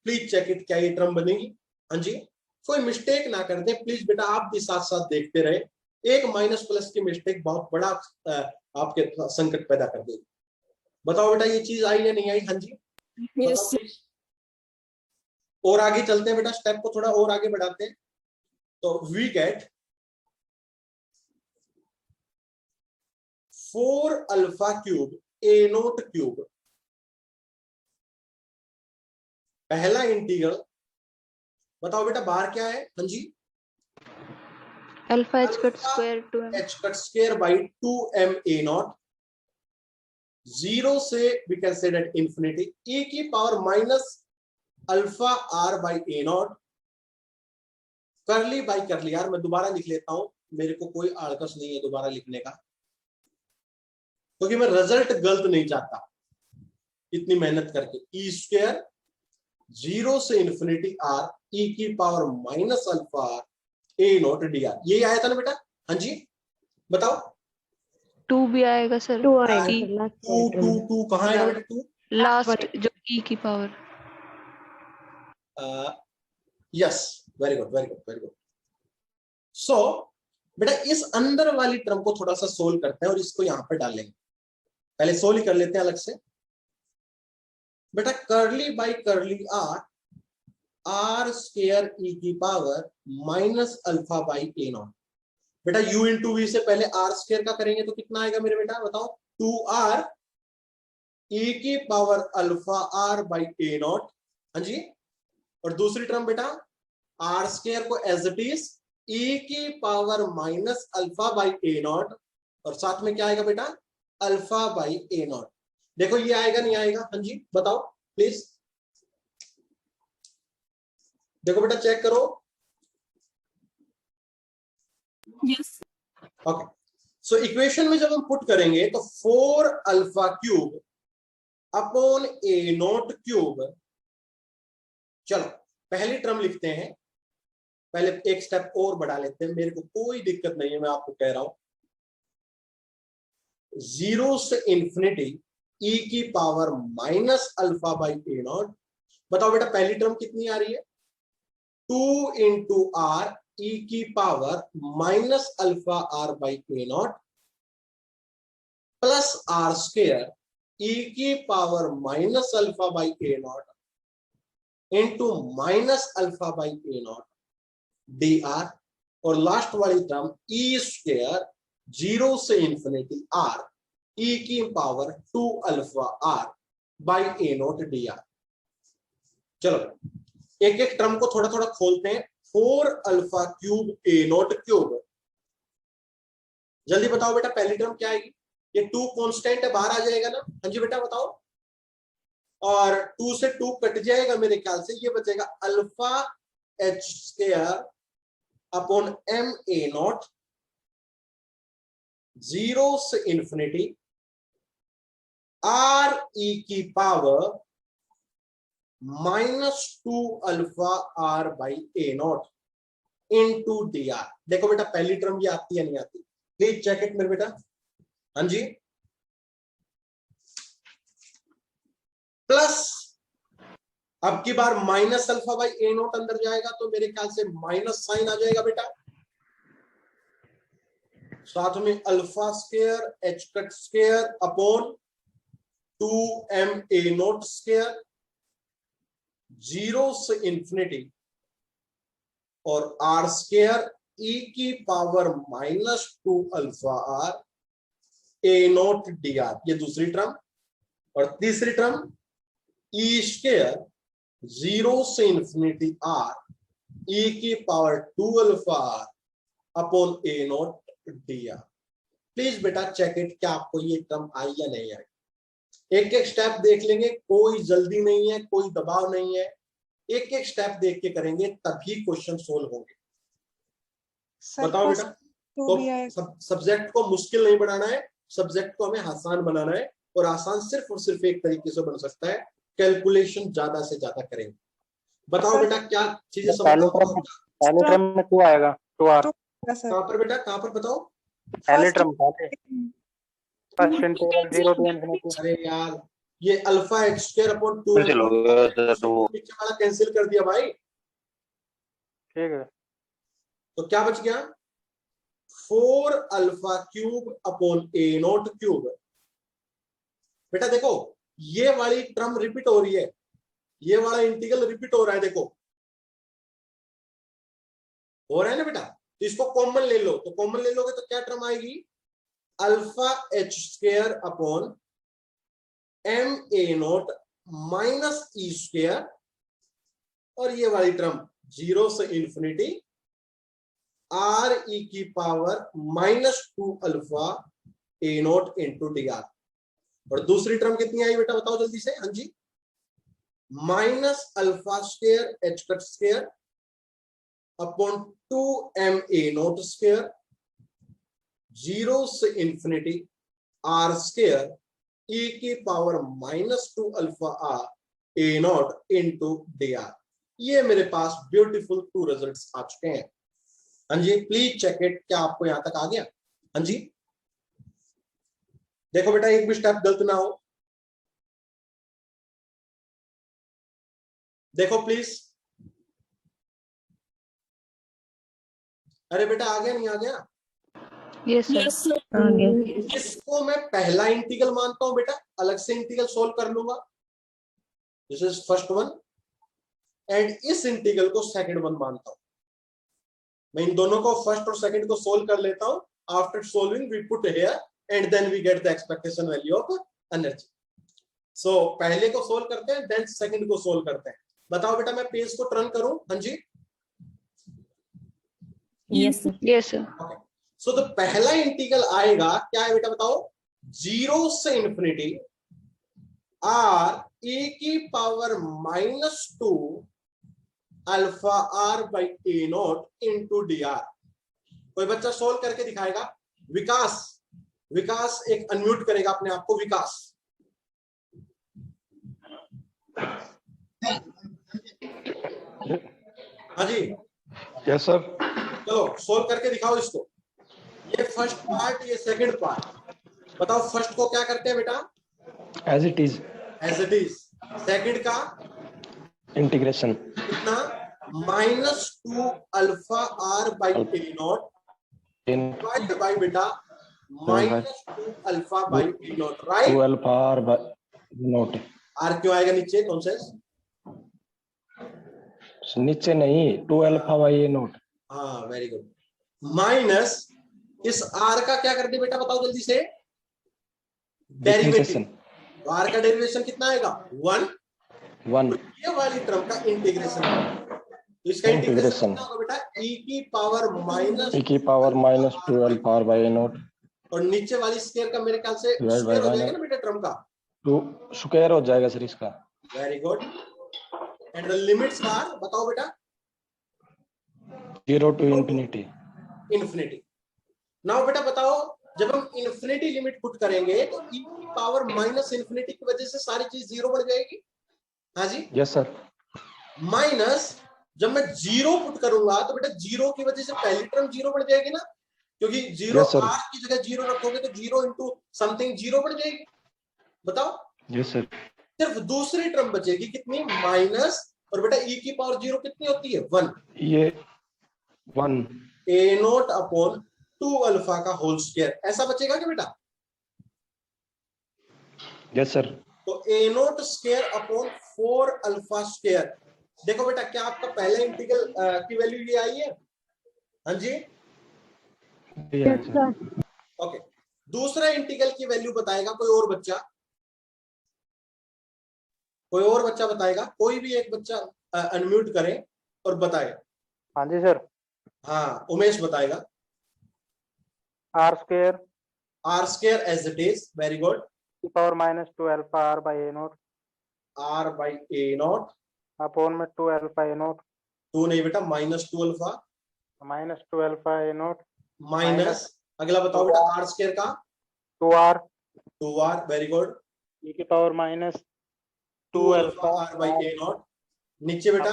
A: Please check it, क्या ये term बनेगी? हाँ जी, कोई मिस्टेक ना कर दे प्लीज बेटा, आप भी साथ साथ देखते रहे। एक माइनस प्लस की मिस्टेक बहुत बड़ा आपके संकट पैदा कर देगी। बताओ बेटा ये चीज आई या नहीं आई? हाँ जी
B: Yes,
A: बताओ please। और आगे चलते हैं बेटा, स्टेप को थोड़ा और आगे बढ़ाते हैं। तो we get 4 alpha cube a naught cube, पहला इंटीग्रल। बताओ बेटा बाहर क्या है? हाँ जी
C: alpha h cut square 2m
A: h cut square by 2 m a naught 0 से we can say that infinity e की power minus alpha r by a naught curly by curly. यार मैं दोबारा लिख लेता हूं, मेरे को कोई आड़कस नहीं है दोबारा लिखने का, क्योंकि मैं रिजल्ट गलत नहीं चाहता इतनी मेहनत करके। ई स्क्वायर 0 से इंफिनिटी आर ई की power minus alpha r a naught d r, यही आया था ना बेटा? हाँ जी बताओ।
C: 2 भी आएगा सर।
B: 2 आएगा
C: E
B: sir, last
A: two two two कहाँ आएगा बेटा? टू
C: लास्ट जो e की power.
A: Yes, very good very good very good. So बेटा इस अंदर वाली टर्म को थोड़ा सा सोल्व करते हैं और इसको यहां पे डालेंगे। पहले सोल्व ही कर लेते हैं अलग से। बेटा करली by curly r r square e की power minus alpha by a not. बेटा u इंटू वी से पहले आर स्क्वायर का करेंगे तो कितना आएगा मेरे बेटा? बताओ। 2r ई की power alpha r by a naught. हाँ जी, और दूसरी टर्म बेटा आर स्क्वायर को एज इट इज ई की power minus alpha by a naught और साथ में क्या आएगा बेटा? Alpha by a naught. देखो ये आएगा नहीं आएगा? हाँ जी बताओ प्लीज। देखो बेटा चेक करो।
B: Yes.
A: ओके, सो इक्वेशन में जब हम पुट करेंगे तो 4 alpha cube upon a naught cube. चलो पहली टर्म लिखते हैं, पहले एक स्टेप और बढ़ा लेते हैं, मेरे को कोई दिक्कत नहीं है, मैं आपको कह रहा हूं। 0 से इंफिनिटी ई की power minus alpha by a not. बताओ बेटा पहली टर्म कितनी आ रही है? 2 इंटू आर ई की power minus alpha r by a naught plus r square e की power minus alpha by a naught into minus alpha by a naught d r. और last वाली टर्म ई स्क्वायर 0 से infinity r e की power 2 alpha r by a naught d r. चलो एक एक term को थोड़ा थोड़ा खोलते हैं। 4 अल्फा क्यूब ए नॉट क्यूब, जल्दी बताओ बेटा पहली टर्म क्या आएगी? ये 2 कांस्टेंट है, बाहर आ जाएगा ना? हाँ जी बेटा बताओ। और 2 से 2 कट जाएगा मेरे ख्याल से, ये बचेगा alpha h square upon m a naught 0 से इंफिनिटी आर ई की power -2 alpha r by a naught into d r. देखो बेटा पहली टर्म ये आती है नहीं आती? प्लीज चेक इट मेरे बेटा। हाँ जी, प्लस अब की बार minus alpha by a naught अंदर जाएगा तो मेरे ख्याल से माइनस साइन आ जाएगा बेटा, साथ में alpha square h cut square upon 2ma0 square 0 से इंफिनिटी और r स्क्वायर e की power -2 alpha r a0 dr, ये दूसरी टर्म। और तीसरी टर्म e स्क्वायर 0 से इंफिनिटी r e की power 2 alpha r upon a0 dr। Please बेटा चेक इट, क्या आपको ये टर्म आई या नहीं आई। एक एक स्टेप देख लेंगे, कोई जल्दी नहीं है, कोई दबाव नहीं है, एक एक स्टेप देख के करेंगे तभी क्वेश्चन सोल्व होंगे। बताओ बेटा। तो सब्जेक्ट को मुश्किल नहीं बनाना है, सब्जेक्ट को हमें आसान बनाना है, और आसान सिर्फ और सिर्फ एक तरीके से बन सकता है, कैलकुलेशन ज्यादा से ज्यादा करेंगे। बताओ बेटा क्या चीजें समझ।
D: पहले क्रम में 2 आएगा, 2r।
A: कहां पर बेटा, कहां पर बताओ।
D: पहले क्रम फर्स्ट इंटीग्रल 0 to infinity।
A: अरे यार ये अल्फा एक्स स्क्वायर अपॉन 2 नीचे वाला कैंसिल कर दिया भाई।
D: ठीक है,
A: तो क्या बच गया 4 alpha cube upon a0 cube. बेटा देखो ये वाली टर्म रिपीट हो रही है, ये वाला इंटीग्रल रिपीट हो रहा है, देखो हो रहा है ना बेटा। तो इसको कॉमन ले लो, तो कॉमन ले लोगे तो क्या टर्म आएगी alpha h square upon ma0 minus e square, और ये वाली टर्म 0 से इंफिनिटी आर ई की power -2 alpha a0 into d r. और दूसरी टर्म कितनी आई बेटा बताओ जल्दी से। हाँ जी, minus alpha square h cut square upon 2ma0 square 0 से इंफिनिटी आर स्क्वायर ई की power -2 alpha r a0 into d r. ये मेरे पास ब्यूटीफुल 2 रिजल्ट्स आ चुके हैं। हाँ जी, प्लीज चेक इट, क्या आपको यहां तक आ गया। हाँ जी देखो बेटा एक भी स्टेप गलत ना हो, देखो प्लीज। अरे बेटा आ गया नहीं आ गया।
C: Yes, sir.
B: Yes, sir.
A: इसको मैं पहला इंटीग्रल मानता हूं बेटा, अलग से इंटीग्रल सोल्व कर लूंगा, this is first one, and इस इंटीग्रल को सेकंड वन मानता हूं। मैं इन दोनों को फर्स्ट और सेकंड को सोल्व कर लेता हूं। After solving we put here and then we get the expectation value of energy. So पहले को सोल्व करते हैं, देन सेकंड को सोल्व करते हैं। बताओ बेटा मैं पेज को टर्न करूं। हाँ जी
B: Yes, sir.
C: Yes, sir.
A: Okay. So तो पहला इंटीग्रल आएगा क्या है बेटा बताओ, 0 से इंफिनिटी आर ई की power -2 alpha r by a0 into d r. कोई बच्चा सोल्व करके दिखाएगा। विकास, विकास एक अनम्यूट करेगा अपने आप को, विकास। हाँ जी
D: यस सर।
A: चलो सोल्व करके दिखाओ इसको। ये फर्स्ट पार्ट, ये सेकंड पार्ट। बताओ फर्स्ट को क्या करते हैं बेटा,
D: as it is,
A: as it is. Second का
D: इंटीग्रेशन
A: कितना -2 alpha r by a0 divide by बेटा -2 alpha by a0, right.
D: 2 alpha r naught.
A: R क्यों आएगा नीचे, कॉन्सेप्ट
D: नीचे नहीं, 2 अल्फा बाई ए नोट।
A: हाँ वेरी गुड। माइनस इस आर का क्या कर दे बेटा बताओ जल्दी से, डेरिवेटिव। आर का डेरिवेशन कितना आएगा 1। ये वाली टर्म का इंटीग्रेशन, तो इसका इंटीग्रेशन कितना होगा बेटा e की power
D: -2 alpha r by a naught.
A: और नीचे वाली स्क्वायर का मेरे ख्याल से स्क्वायर हो जाएगा ना बेटा टर्म का,
D: 2 स्क्वायर हो जाएगा सर इसका।
A: Very good. And the limits are बताओ बेटा
D: 0 to infinity।
A: इन्फिनिटी। नाउ बेटा बताओ जब हम इन्फिनिटी लिमिट पुट करेंगे तो e की पावर -इन्फिनिटी की वजह से सारी चीज 0 बन जाएगी। हाँ जी
D: यस सर।
A: माइनस जब मैं 0 पुट करूंगा तो बेटा 0 की वजह से पहली टर्म 0 बन जाएगी ना, क्योंकि 0
D: Yes, sir.
A: r की जगह 0 रखोगे तो 0 इंटू समथिंग 0 बन जाएगी। बताओ
D: यस सर।
A: सिर्फ दूसरी टर्म बचेगी कितनी, माइनस, और बेटा e की पावर 0 कितनी होती है 1।
D: ये 1
A: a0 अपॉन 2 अल्फा का होल स्क्वायर, ऐसा बचेगा क्या बेटा।
D: Yes sir.
A: तो a naught square upon 4 alpha square. देखो बेटा, क्या आपका पहला इंटीग्रल की वैल्यू ये आई है? हाँ जी, ओके। दूसरा इंटीग्रल की वैल्यू बताएगा कोई और बच्चा? कोई और बच्चा बताएगा? कोई भी एक बच्चा अनम्यूट करे और बताए।
D: हाँ जी सर।
A: हाँ, उमेश बताएगा।
D: R square
A: r square as it is, very good.
D: Power minus 2 alpha r by a naught,
A: r by a naught
D: upon में 2 अल्फा ए नोट,
A: 2 नहीं बेटा, -2 alpha
D: minus 2 alpha a naught,
A: minus, अगला बताओ बेटा, r square का
D: 2 r
A: 2r, very good.
D: e की power minus
A: 2
D: 2
A: alpha
D: alpha
A: r by a naught. नीचे बेटा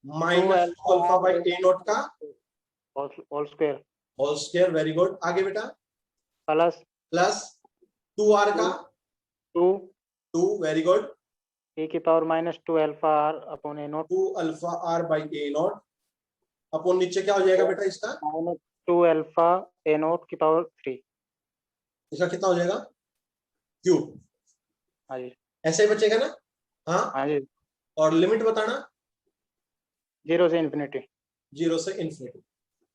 A: -2
D: alpha
A: alpha by a naught का
D: whole square,
A: whole square, very good. आगे बेटा
D: प्लस
A: प्लस 2r का
D: 2
A: 2, वेरी गुड।
D: e की power minus 2 alpha r upon a naught,
A: 2 alpha r by a naught upon नीचे क्या हो जाएगा बेटा इसका?
D: माइनस 2 अल्फा ए नोट की पावर 3।
A: इसका कितना हो जाएगा? क्यूब।
D: हाँ जी,
A: ऐसे ही बचेगा ना? हाँ,
D: हाँ जी,
A: और लिमिट बताना।
D: 0 से इन्फिनिटी।
A: 0 से इन्फिनिटी।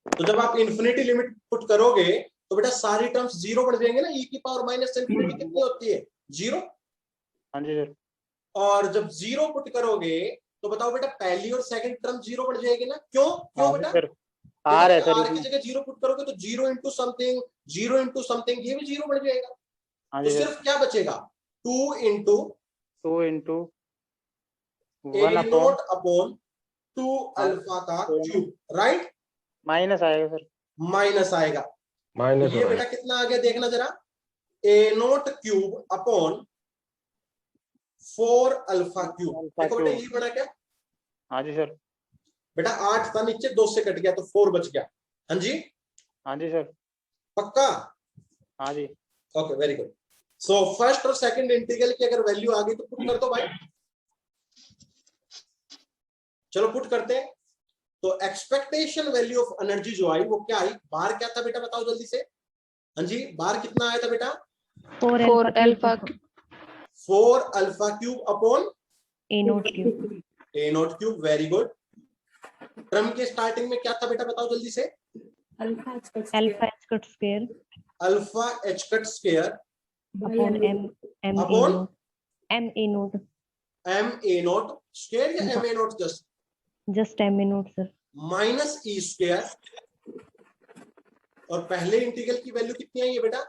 A: तो जब आप इन्फिनिटी लिमिट पुट करोगे तो बेटा सारी टर्म्स जीरो बढ़ जाएंगे ना। e की पावर माइनस इन्फिनिटी कितनी होती है? 0।
D: हाँ जी सर।
A: और जब 0 पुट करोगे तो बताओ बेटा, पहली और सेकंड टर्म 0 बढ़ जाएगी ना? क्यों क्यों
D: हाँ
A: बेटा?
D: सर, आर है सर
A: आर की जगह 0 पुट करोगे तो 0 इंटू समथिंग, 0 इंटू समथिंग, ये भी 0 बढ़ जाएगा।
D: हाँ
A: तो
D: जी सर,
A: सिर्फ क्या बचेगा? 2 into
D: 2 into
A: a
D: 1 upon
A: naught upon 2 alpha का क्यूब, राइट?
D: माइनस आएगा सर,
A: माइनस आएगा।
E: माइनस
A: ये बेटा कितना आ गया देखना जरा, a naught cube upon 4 alpha cube. देखो बेटा ये बना क्या?
D: हाँ जी सर,
A: बेटा 8 था नीचे, 2 से कट गया तो 4 बच गया। हाँ जी,
D: हाँ जी सर,
A: पक्का?
D: हाँ जी,
A: okay, very good. So first और सेकंड इंटीग्रल की अगर वैल्यू आ गई तो पुट कर दो भाई। चलो पुट करते हैं। तो एक्सपेक्टेशन वैल्यू ऑफ एनर्जी जो आई वो क्या आई? बार क्या था बेटा, बताओ जल्दी से। हाँ जी, बार कितना आया था बेटा?
C: 4 alpha
A: 4 alpha cube upon
B: a naught cube,
A: a naught cube, very good. Term के स्टार्टिंग में क्या था बेटा, बताओ जल्दी से।
B: Alpha h cut square
A: alpha h cut square
B: upon m
A: upon
B: a naught
A: m a naught square या m a naught
B: just m a naught sir,
A: minus e square. और पहले इंटीग्रल की वैल्यू कितनी आई है बेटा?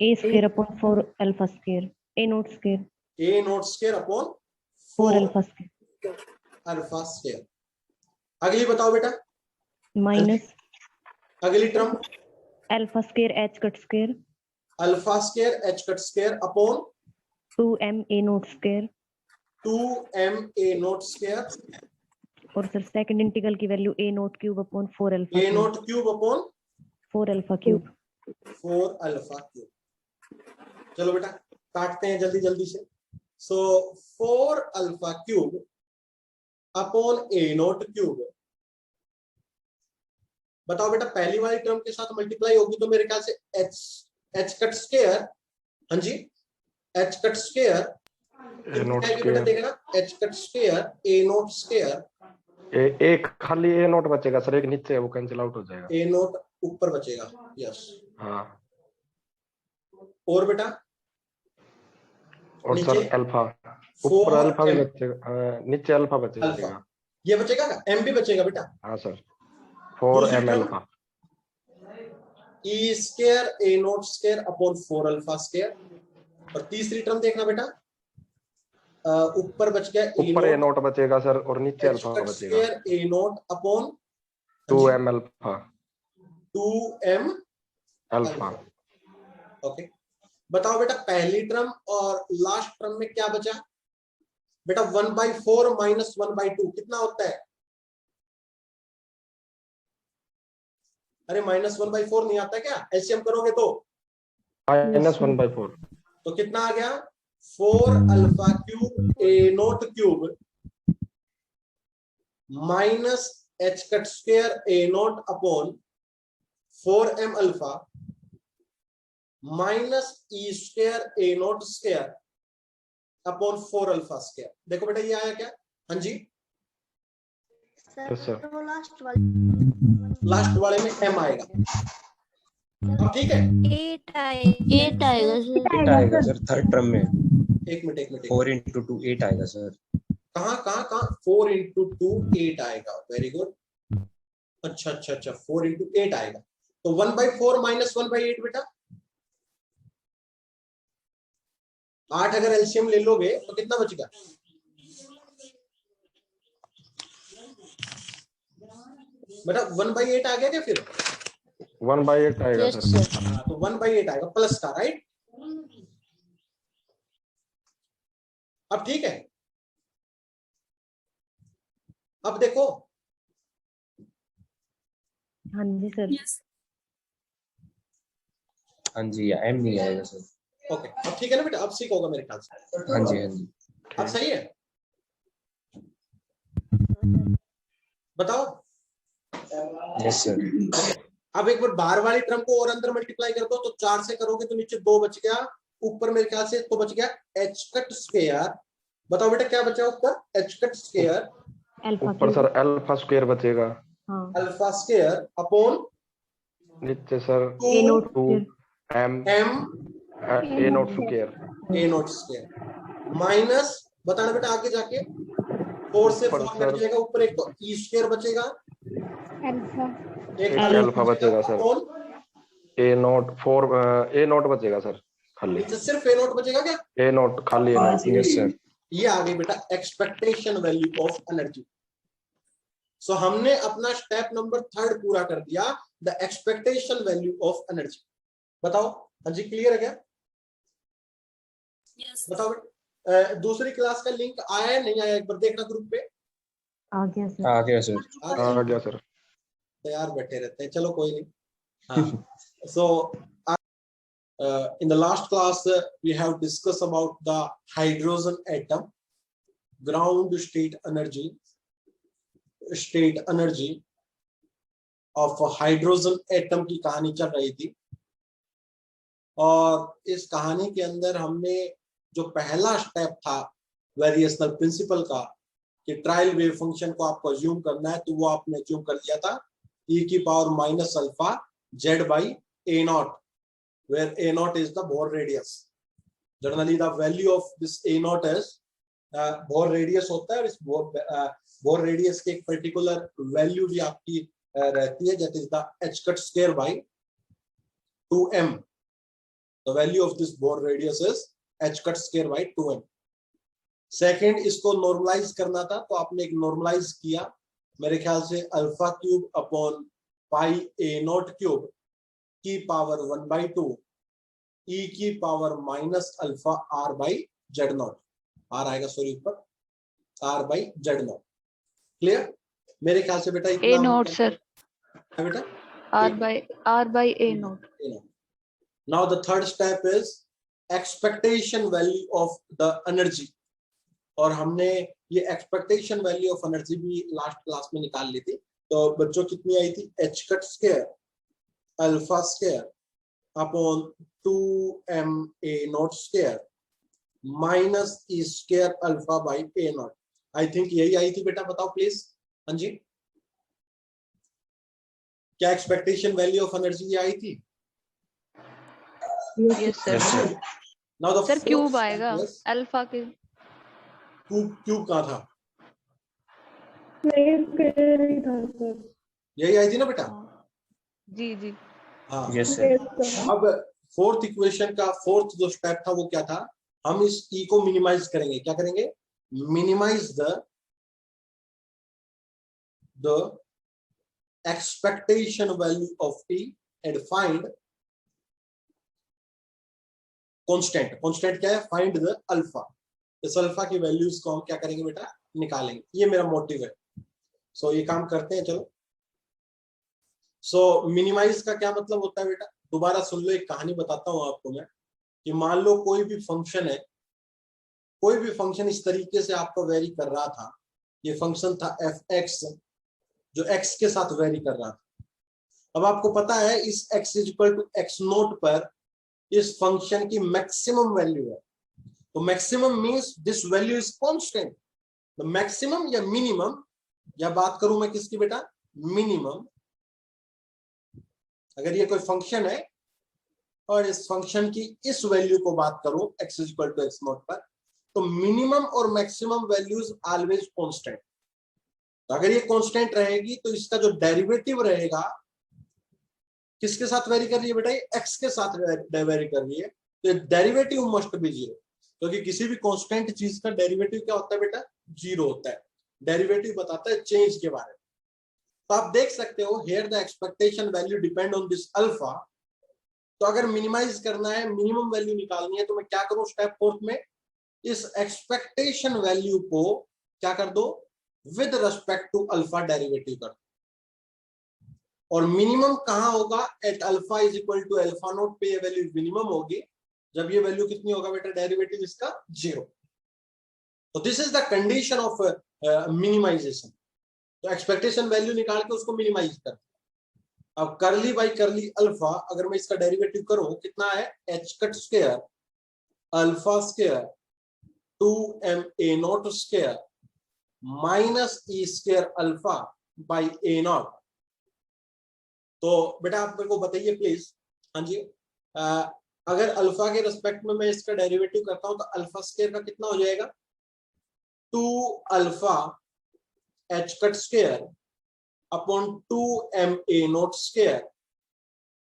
B: A square upon 4 alpha square, a naught square
A: a naught square upon
B: 4
A: 4
B: alpha square
A: alpha square. अगली बताओ बेटा,
B: माइनस
A: अगली term
B: alpha square h cut square
A: alpha square h cut square upon
B: 2m a naught square.
A: 2m a naught square.
B: और sir second integral की value a naught cube upon 4 alpha
A: a naught cube upon
B: 4 alpha cube.
A: 4 alpha cube. चलो बेटा काटते हैं जल्दी जल्दी से। So 4 alpha cube upon a naught cube. बताओ बेटा, पहली वाली टर्म के साथ मल्टीप्लाई होगी तो मेरे ख्याल से एच कट स्क्वायर, हाँ जी, एच कट स्क्वायर बेटा देखना, H cut square a naught square.
E: एक खाली ए नोट बचेगा सर, एक नीचे है वो कैंसिल आउट हो जाएगा।
A: ए नोट ऊपर बचेगा, यस।
E: हाँ,
A: और बेटा
E: और सर अल्फा ऊपर अल्फा भी बचेगा, नीचे अल्फा बचेगा।
A: अल्फा ये बचेगा का एम भी बचेगा बेटा।
E: हाँ sir, 4m alpha.
A: E square a naught square upon 4 alpha square. और तीसरी टर्म देखना बेटा, ऊपर बच गया
E: ऊपर ए नोट बचेगा सर और नीचे अल्फा बचेगा।
A: A naught upon
E: 2m alpha.
A: 2m
E: alpha.
A: Okay, बताओ बेटा पहली टर्म और लास्ट टर्म में क्या बचा बेटा? 1/4 माइनस 1/2 कितना होता है? अरे -1/4 नहीं आता क्या? एलसीएम करोगे तो
E: -1/4।
A: तो कितना आ गया? 4 alpha cube a naught cube minus h cut square a naught upon 4m alpha minus e square a naught square upon 4 alpha square. देखो बेटा ये आया क्या? हाँ जी,
E: यस सर।
A: लास्ट वाले में m आएगा। अब ठीक है,
F: 8 आएगा सर।
G: 8 आएगा सर थर्ड टर्म में।
A: एक मिनट
G: 4 into 2 8 आएगा सर।
A: कहाँ 4 into 2 8 आएगा। Very good. अच्छा 4 into 8 आएगा। तो 1/4 माइनस 1/8 बेटा, 8 अगर एलसीएम ले लोगे तो कितना बचेगा? बेटा 1/8 आ गया क्या फिर?
E: 1/8 आएगा
F: यस
E: सर।
F: सर।
A: तो 1/8 आएगा प्लस का, राइट? अब ठीक है, अब देखो।
B: हाँ जी सर।
G: हाँ जी m नहीं आएगा सर।
A: ओके, अब ठीक है ना बेटा, अब सीख होगा मेरे ख्याल से।
G: हाँ जी
A: अब सही है, बताओ।
G: Yes sir.
A: अब एक बार बाहर वाली टर्म को और अंदर मल्टीप्लाई कर दो, तो 4 से करोगे तो नीचे 2 बच गया, ऊपर मेरे ख्याल से तो बच गया h कट स्क्वायर। बताओ बेटा क्या बचा ऊपर? h कट स्क्वायर,
B: अल्फा
E: ऊपर सर अल्फा स्क्वायर बचेगा।
B: हाँ।
A: अल्फा स्क्वायर अपॉन
E: नीचे sir
B: A naught
E: 2 m
A: m
E: a note square.
A: a note square minus, बताना बेटा आगे जाके 4 से 4 कट जाएगा, ऊपर एक तो e स्क्वायर बचेगा,
E: एक अल्फा बचेगा sir.
A: Upon
E: a note 4 a note बचेगा सर खाली।
A: नीचे सिर्फ a नोट बचेगा क्या?
E: a नोट खाली a नोट।
G: Yes sir.
A: ये आ गई बेटा एक्सपेक्टेशन वैल्यू ऑफ एनर्जी। सो हमने अपना स्टेप नंबर 3 पूरा कर दिया, the expectation value of energy. बताओ हाँ जी, क्लियर है क्या? बताओ दूसरी क्लास का लिंक आया है नहीं आया, एक बार देखना ग्रुप पे।
B: आ गया सर।
G: आ गया सर।
E: आ गया सर।
A: तैयार बैठे रहते हैं, चलो कोई नहीं। हाँ, so in the last class we have discussed about the hydrogen atom, ground state energy of hydrogen atom की कहानी चल रही थी। और इस कहानी के अंदर हमने जो पहला स्टेप था वेरिएशनल प्रिंसिपल का, कि ट्रायल वेव फंक्शन को आपको अज्यूम करना है, तो वो आपने अज्यूम कर लिया था e की power minus alpha z by a naught, where a naught is the Bohr radius. Generally the value of this a naught is Bohr radius होता है, और इस Bohr radius के एक particular value भी आपकी रहती है, that is the h cut square by 2m. The value of this Bohr radius is h cut square by 2m. Second, इसको नॉर्मलाइज करना था, तो आपने एक नॉर्मलाइज किया, मेरे ख्याल से alpha cube upon pi a naught cube की पावर 1/2 ई की power minus alpha r by z naught, r आएगा सॉरी ऊपर, r by z naught. Clear? मेरे ख्याल से बेटा
C: ए नोट सर।
A: बेटा
C: r by a naught.
A: Now the third step is expectation value of the energy. और हमने ये एक्सपेक्टेशन वैल्यू ऑफ एनर्जी भी लास्ट क्लास में निकाल ली थी। तो बच्चों कितनी आई थी? h cut square alpha square upon 2m a not square minus e square alpha by a not. I think यही आई थी बेटा, बताओ प्लीज। हाँ जी, क्या एक्सपेक्टेशन वैल्यू ऑफ एनर्जी ये आई थी?
C: Yes sir.
A: Now the
C: sir cube आएगा अल्फा के।
A: क्यूब कहाँ था? यही आई थी ना बेटा?
C: जी जी।
A: हाँ
G: यस सर।
A: अब फोर्थ इक्वेशन का फोर्थ जो स्टेप था वो क्या था? हम इस e को मिनिमाइज करेंगे। क्या करेंगे? Minimize the expectation value of t and find constant. Constant क्या है? Find the alpha. इस अल्फा की वैल्यूज को हम क्या करेंगे बेटा? निकालेंगे। ये मेरा मोटिव है। सो ये काम करते हैं, चलो। सो मिनिमाइज का क्या मतलब होता है बेटा? दोबारा सुन लो, एक कहानी बताता हूं आपको मैं, कि मान लो कोई भी फंक्शन है, कोई भी फंक्शन इस तरीके से आपको वेरी कर रहा था। ये फंक्शन था f(x) जो x के साथ वेरी कर रहा था। अब आपको पता है इस x = x0 पर इस फंक्शन की मैक्सिमम वैल्यू है। तो maximum means this value is constant. The maximum या मिनिमम, या बात करूं मैं किसकी बेटा, मिनिमम। अगर ये कोई फंक्शन है और इस फंक्शन की इस वैल्यू को बात करूं x = x0 पर, तो मिनिमम और मैक्सिमम वैल्यूज ऑलवेज कांस्टेंट। तो अगर ये कांस्टेंट रहेगी तो इसका जो डेरिवेटिव रहेगा किसके साथ वेरी कर रही है बेटा, ये x के साथ वेरी कर रही है, तो डेरिवेटिव मस्ट बी 0, क्योंकि किसी भी कांस्टेंट चीज का डेरिवेटिव क्या होता है बेटा, 0 होता है। डेरिवेटिव बताता है चेंज के बारे में। तो आप देख सकते हो here the expectation value depend on this alpha. तो अगर मिनिमाइज करना है, मिनिमम वैल्यू निकालनी है, तो मैं क्या करूं स्टेप 4 में, इस एक्सपेक्टेशन वैल्यू को क्या कर दो, with respect to alpha derivative कर दो। और मिनिमम कहां होगा, एट अल्फा = α0 पे ये वैल्यू मिनिमम होगी, जब ये वैल्यू कितनी होगा बेटा, डेरिवेटिव इसका 0। तो this is the condition of minimization. तो एक्सपेक्टेशन वैल्यू निकाल के उसको मिनिमाइज कर। अब करली बाई करली अल्फा, अगर मैं इसका डेरिवेटिव करूं, कितना है, h² alpha square 2ma0² minus e² alpha by a0। तो बेटा आप मेरे को बताइए प्लीज, हाँ जी, अगर अल्फा के रिस्पेक्ट में मैं इसका डेरिवेटिव करता हूं तो अल्फा स्क्वायर का कितना हो जाएगा, 2α h² upon 2ma0²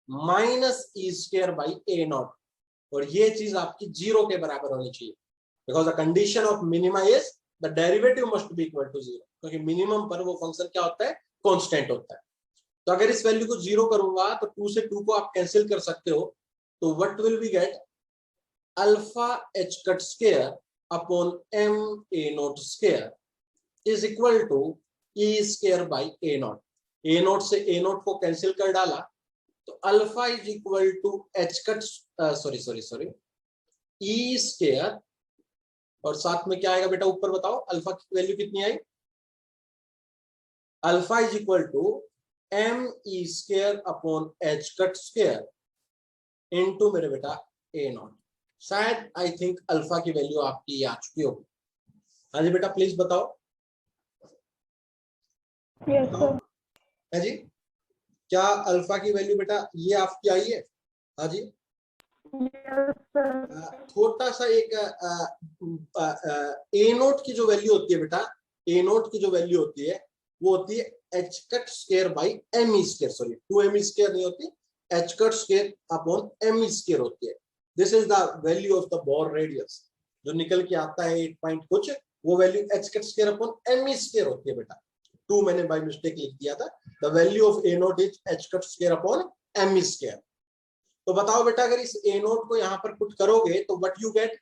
A: minus e² by a0। और ये चीज आपकी 0 के बराबर होनी चाहिए, because the condition of minima is the derivative must be equal to 0, क्योंकि मिनिमम पर वो फंक्शन क्या होता है, कांस्टेंट होता है। तो अगर इस वैल्यू को 0 करूंगा तो 2 से 2 को आप कैंसिल कर सकते हो, तो what will we get, alpha h² upon ma0² is equal to e² by a0। a0 से a0 को कैंसिल कर डाला तो अल्फा = e², और साथ में क्या आएगा बेटा, ऊपर बताओ अल्फा की वैल्यू कितनी आई, alpha = me² upon h² into मेरे बेटा a0। शायद आई थिंक अल्फा की वैल्यू आपकी आ चुकी होगी। हाँ जी बेटा प्लीज बताओ।
H: Yes sir.
A: हाँ जी, क्या अल्फा की वैल्यू बेटा ये आपकी आई है? हाँ जी, थोड़ा सा एक a0 की जो वैल्यू होती है बेटा, a0 की जो वैल्यू होती है वो होती है h² by me², sorry 2me² नहीं होती, h² अपॉन me² होती है। This is the value of the bore radius, जो निकल के आता है 8 पॉइंट कुछ, वो वैल्यू h² अपॉन me² होती है बेटा। 2 मैंने बाय मिस्टेक लिख दिया था। The value of a0 is h² upon me²। तो बताओ बेटा, अगर इस a0 को यहां पर पुट करोगे तो what you get,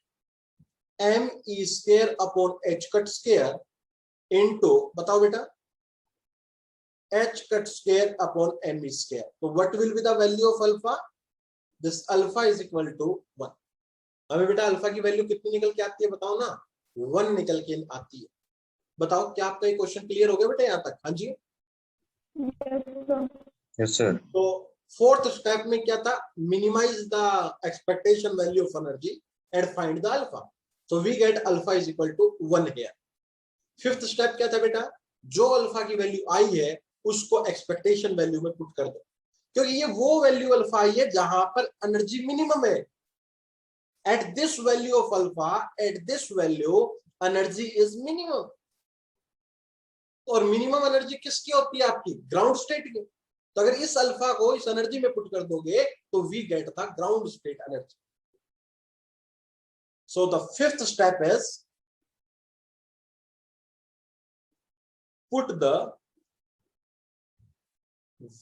A: me² upon h² into, बताओ बेटा, h² अपॉन me²। तो what will be the value of alpha, this alpha is equal to 1। हमें बेटा अल्फा की वैल्यू कितनी निकल के आती है बताओ ना, 1 निकल के आती है। बताओ क्या आपका ये क्वेश्चन क्लियर हो गया बेटा यहाँ तक? हाँ जी,
G: यस सर।
A: तो फोर्थ स्टेप में क्या था, minimize the expectation value of energy and find the alpha. So we get alpha is equal to 1 here. Fifth step क्या था बेटा, जो अल्फा की वैल्यू आई है उसको एक्सपेक्टेशन वैल्यू में पुट कर दो, क्योंकि ये वो वैल्यू अल्फा आई है जहां पर एनर्जी मिनिमम है। At this value of alpha, at this value energy is minimum. और मिनिमम एनर्जी किसकी होती है आपकी, ग्राउंड स्टेट की। तो अगर इस अल्फा को इस एनर्जी में पुट कर दोगे तो we get the ground state energy. So the fifth step is put the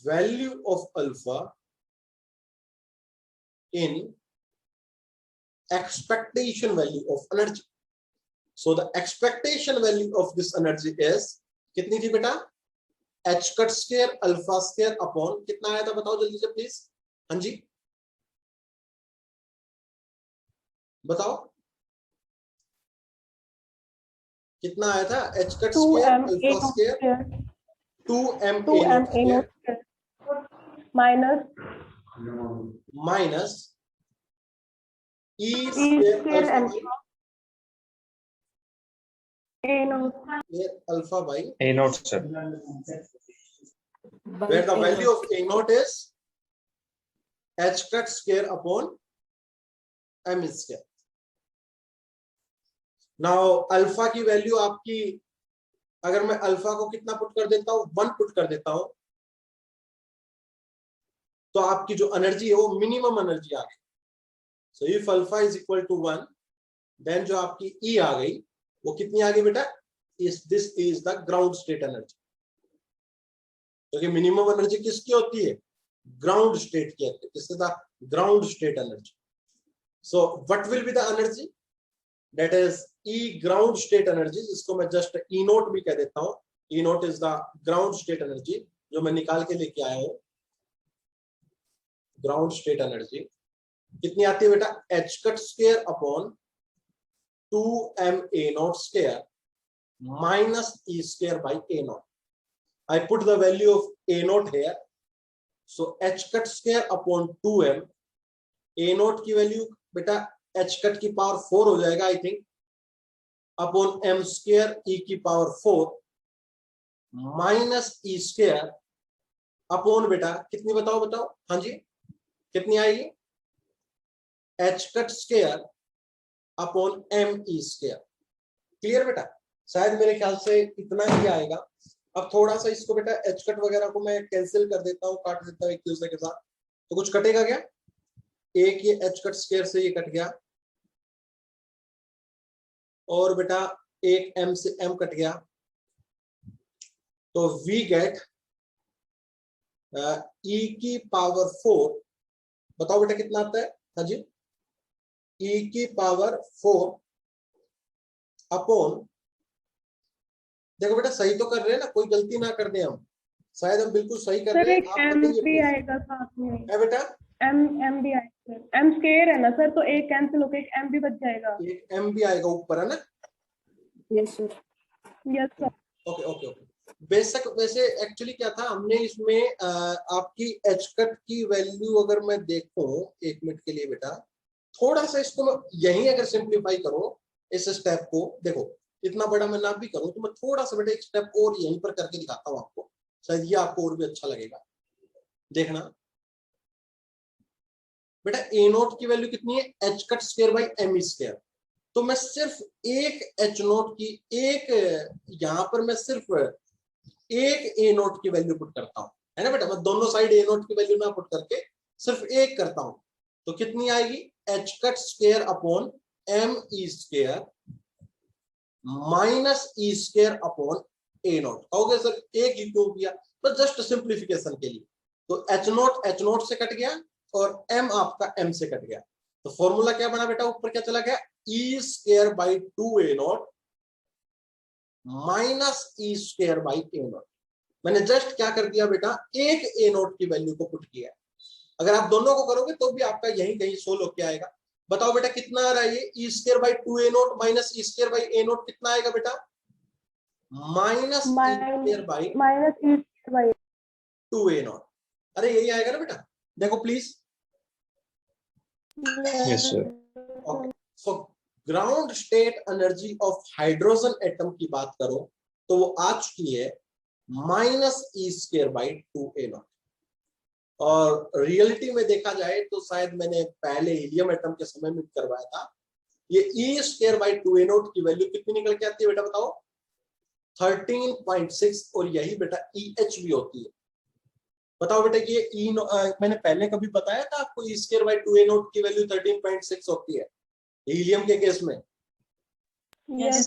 A: value of alpha in expectation value of energy. So the expectation value of this energy is कितनी थी बेटा, h² alpha square upon कितना आया था बताओ जल्दी से please. हाँ जी बताओ कितना आया था, h² alpha square 2ma0² minus e² alpha ये alpha by
G: A naught, sir.
A: where the value of A naught is h cut square upon m square. Now alpha की वैल्यू आपकी, अगर मैं अल्फा को कितना पुट कर देता हूं, 1 पुट कर देता हूं, तो आपकी जो एनर्जी है वो मिनिमम एनर्जी आ गई. So if alpha is equal to 1, then जो आपकी ई आ गई वो कितनी आ गई बेटा, this is the ground state energy. क्योंकि मिनिमम एनर्जी किसकी होती है, ग्राउंड स्टेट की होती है. This is the ground state energy. So what will be the energy, that is e ground state energy, जिसको मैं जस्ट ई नोट भी कह देता हूं. E naught is the ground state energy जो मैं निकाल के लेके आया हूं. ग्राउंड स्टेट एनर्जी कितनी आती है बेटा, H cut square upon 2m a naught square minus e square by a naught. I put the value of a naught here. So h cut square upon 2m, a naught की वैल्यू बेटा h cut की power 4 हो जाएगा I think, upon m square e की power 4 minus e square upon बेटा कितनी बताओ, हाँ जी कितनी आएगी, h cut square upon m e square. Clear बेटा, शायद मेरे ख्याल से इतना ही आएगा. अब थोड़ा सा इसको बेटा एच कट वगैरह को मैं कैंसिल कर देता हूँ, काट देता हूँ एक दूसरे के साथ, तो कुछ कटेगा क्या, एक ये एच कट स्क्वायर से ये कट गया, और बेटा एक एम से एम कट गया, तो वी गेट ई की पावर 4. बताओ बेटा कितना आता है, हाँ जी e की पावर 4 अपॉन, देखो बेटा सही तो कर रहे हैं ना, कोई गलती ना कर दे हम, शायद हम बिल्कुल सही कर रहे हैं. आप
H: m भी आएगा साथ में
A: है बेटा,
H: m भी आएगा, m स्क्वायर है ना सर, तो एक कैंसिल होकर एक m भी बच जाएगा.
A: एक m भी आएगा ऊपर, है ना.
H: Yes sir, yes sir.
A: Okay okay okay. बेशक वैसे एक्चुअली क्या था, हमने इसमें आपकी एच कट की वैल्यू अगर मैं देखूं एक मिनट के लिए बेटा, थोड़ा सा इसको मैं यहीं अगर सिंप्लीफाई करूं इस स्टेप को, देखो इतना बड़ा मैं ना भी करूं तो मैं थोड़ा सा बेटा एक स्टेप और यहीं पर करके दिखाता हूं आपको, शायद ये आपको और भी अच्छा लगेगा. देखना बेटा ए नोट की वैल्यू कितनी है, h cut square by m e square. तो मैं सिर्फ एक एच नोट की, एक यहां पर मैं सिर्फ एक ए नोट की वैल्यू पुट करता हूं, है ना बेटा. मैं दोनों साइड ए नोट की वैल्यू ना पुट करके सिर्फ एक करता हूं, तो कितनी आएगी, h cut square upon m e square minus e square upon a naught. कहोगे सर एक ही क्यों किया, तो जस्ट सिंप्लीफिकेशन के लिए. तो एच नोट से कट गया और m आपका m से कट गया, तो फॉर्मूला क्या बना बेटा, ऊपर क्या चला गया, e square by 2 a naught minus e square by a naught. मैंने जस्ट क्या कर दिया बेटा, एक ए नोट की वैल्यू को पुट किया. अगर आप दोनों को करोगे तो भी आपका यहीं कहीं सोल्व होके आएगा. बताओ बेटा कितना आ रहा है ये, e square by 2 a naught minus e square by a naught कितना आएगा बेटा, minus e square by 2 a naught. अरे यही आएगा ना बेटा, देखो please.
G: Yes, sir.
A: Okay. So ground state energy of hydrogen atom की बात करो तो वो आ चुकी है minus e square by 2 a naught. और रियलिटी में देखा जाए तो शायद मैंने पहले हीलियम एटम के समय में करवाया था, ये e square by 2 a naught की वैल्यू कितनी निकल के आती है बेटा, बताओ 13.6. और यही बेटा ई एच भी होती है. बताओ बेटा कि ये मैंने पहले कभी बताया था आपको, ई स्क्वायर बाई 2 ए नोट की वैल्यू 13.6 होती है हीलियम के केस में.
G: Yes,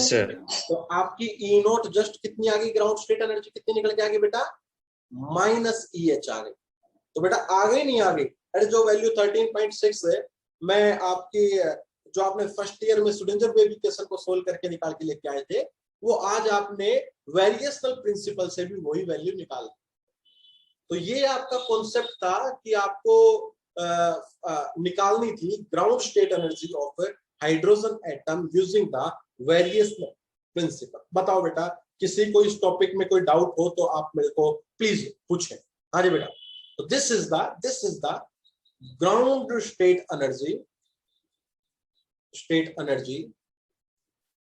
G: sir.
A: तो आपकी ई नोट जस्ट कितनी आ गई, ग्राउंड स्टेट एनर्जी कितनी निकल के आ गई बेटा, माइनस ई एच आ गई. तो बेटा आ गई नहीं आ गई, अरे जो वैल्यू 13.6 है, मैं आपकी जो आपने फर्स्ट ईयर में स्टूडेंट वेव इक्वेशन को सोल्व करके निकाल के लेके आए थे, वो आज आपने वेरिएशनल प्रिंसिपल से भी वही वैल्यू निकाल. तो ये आपका कॉन्सेप्ट था कि आपको निकालनी थी ground state energy of hydrogen atom using the variational principle. बताओ बेटा किसी को इस टॉपिक में कोई डाउट हो तो आप मेरे को प्लीज पूछें. हाँ जी बेटा. तो this is the ground state energy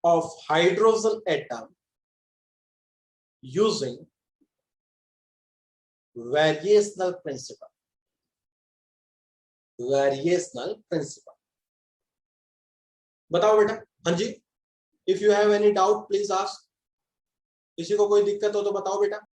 A: of hydrogen atom using variational principle. Variational principle. बताओ बेटा। हाँ जी, if you have any doubt please ask. किसी को कोई दिक्कत हो तो बताओ बेटा।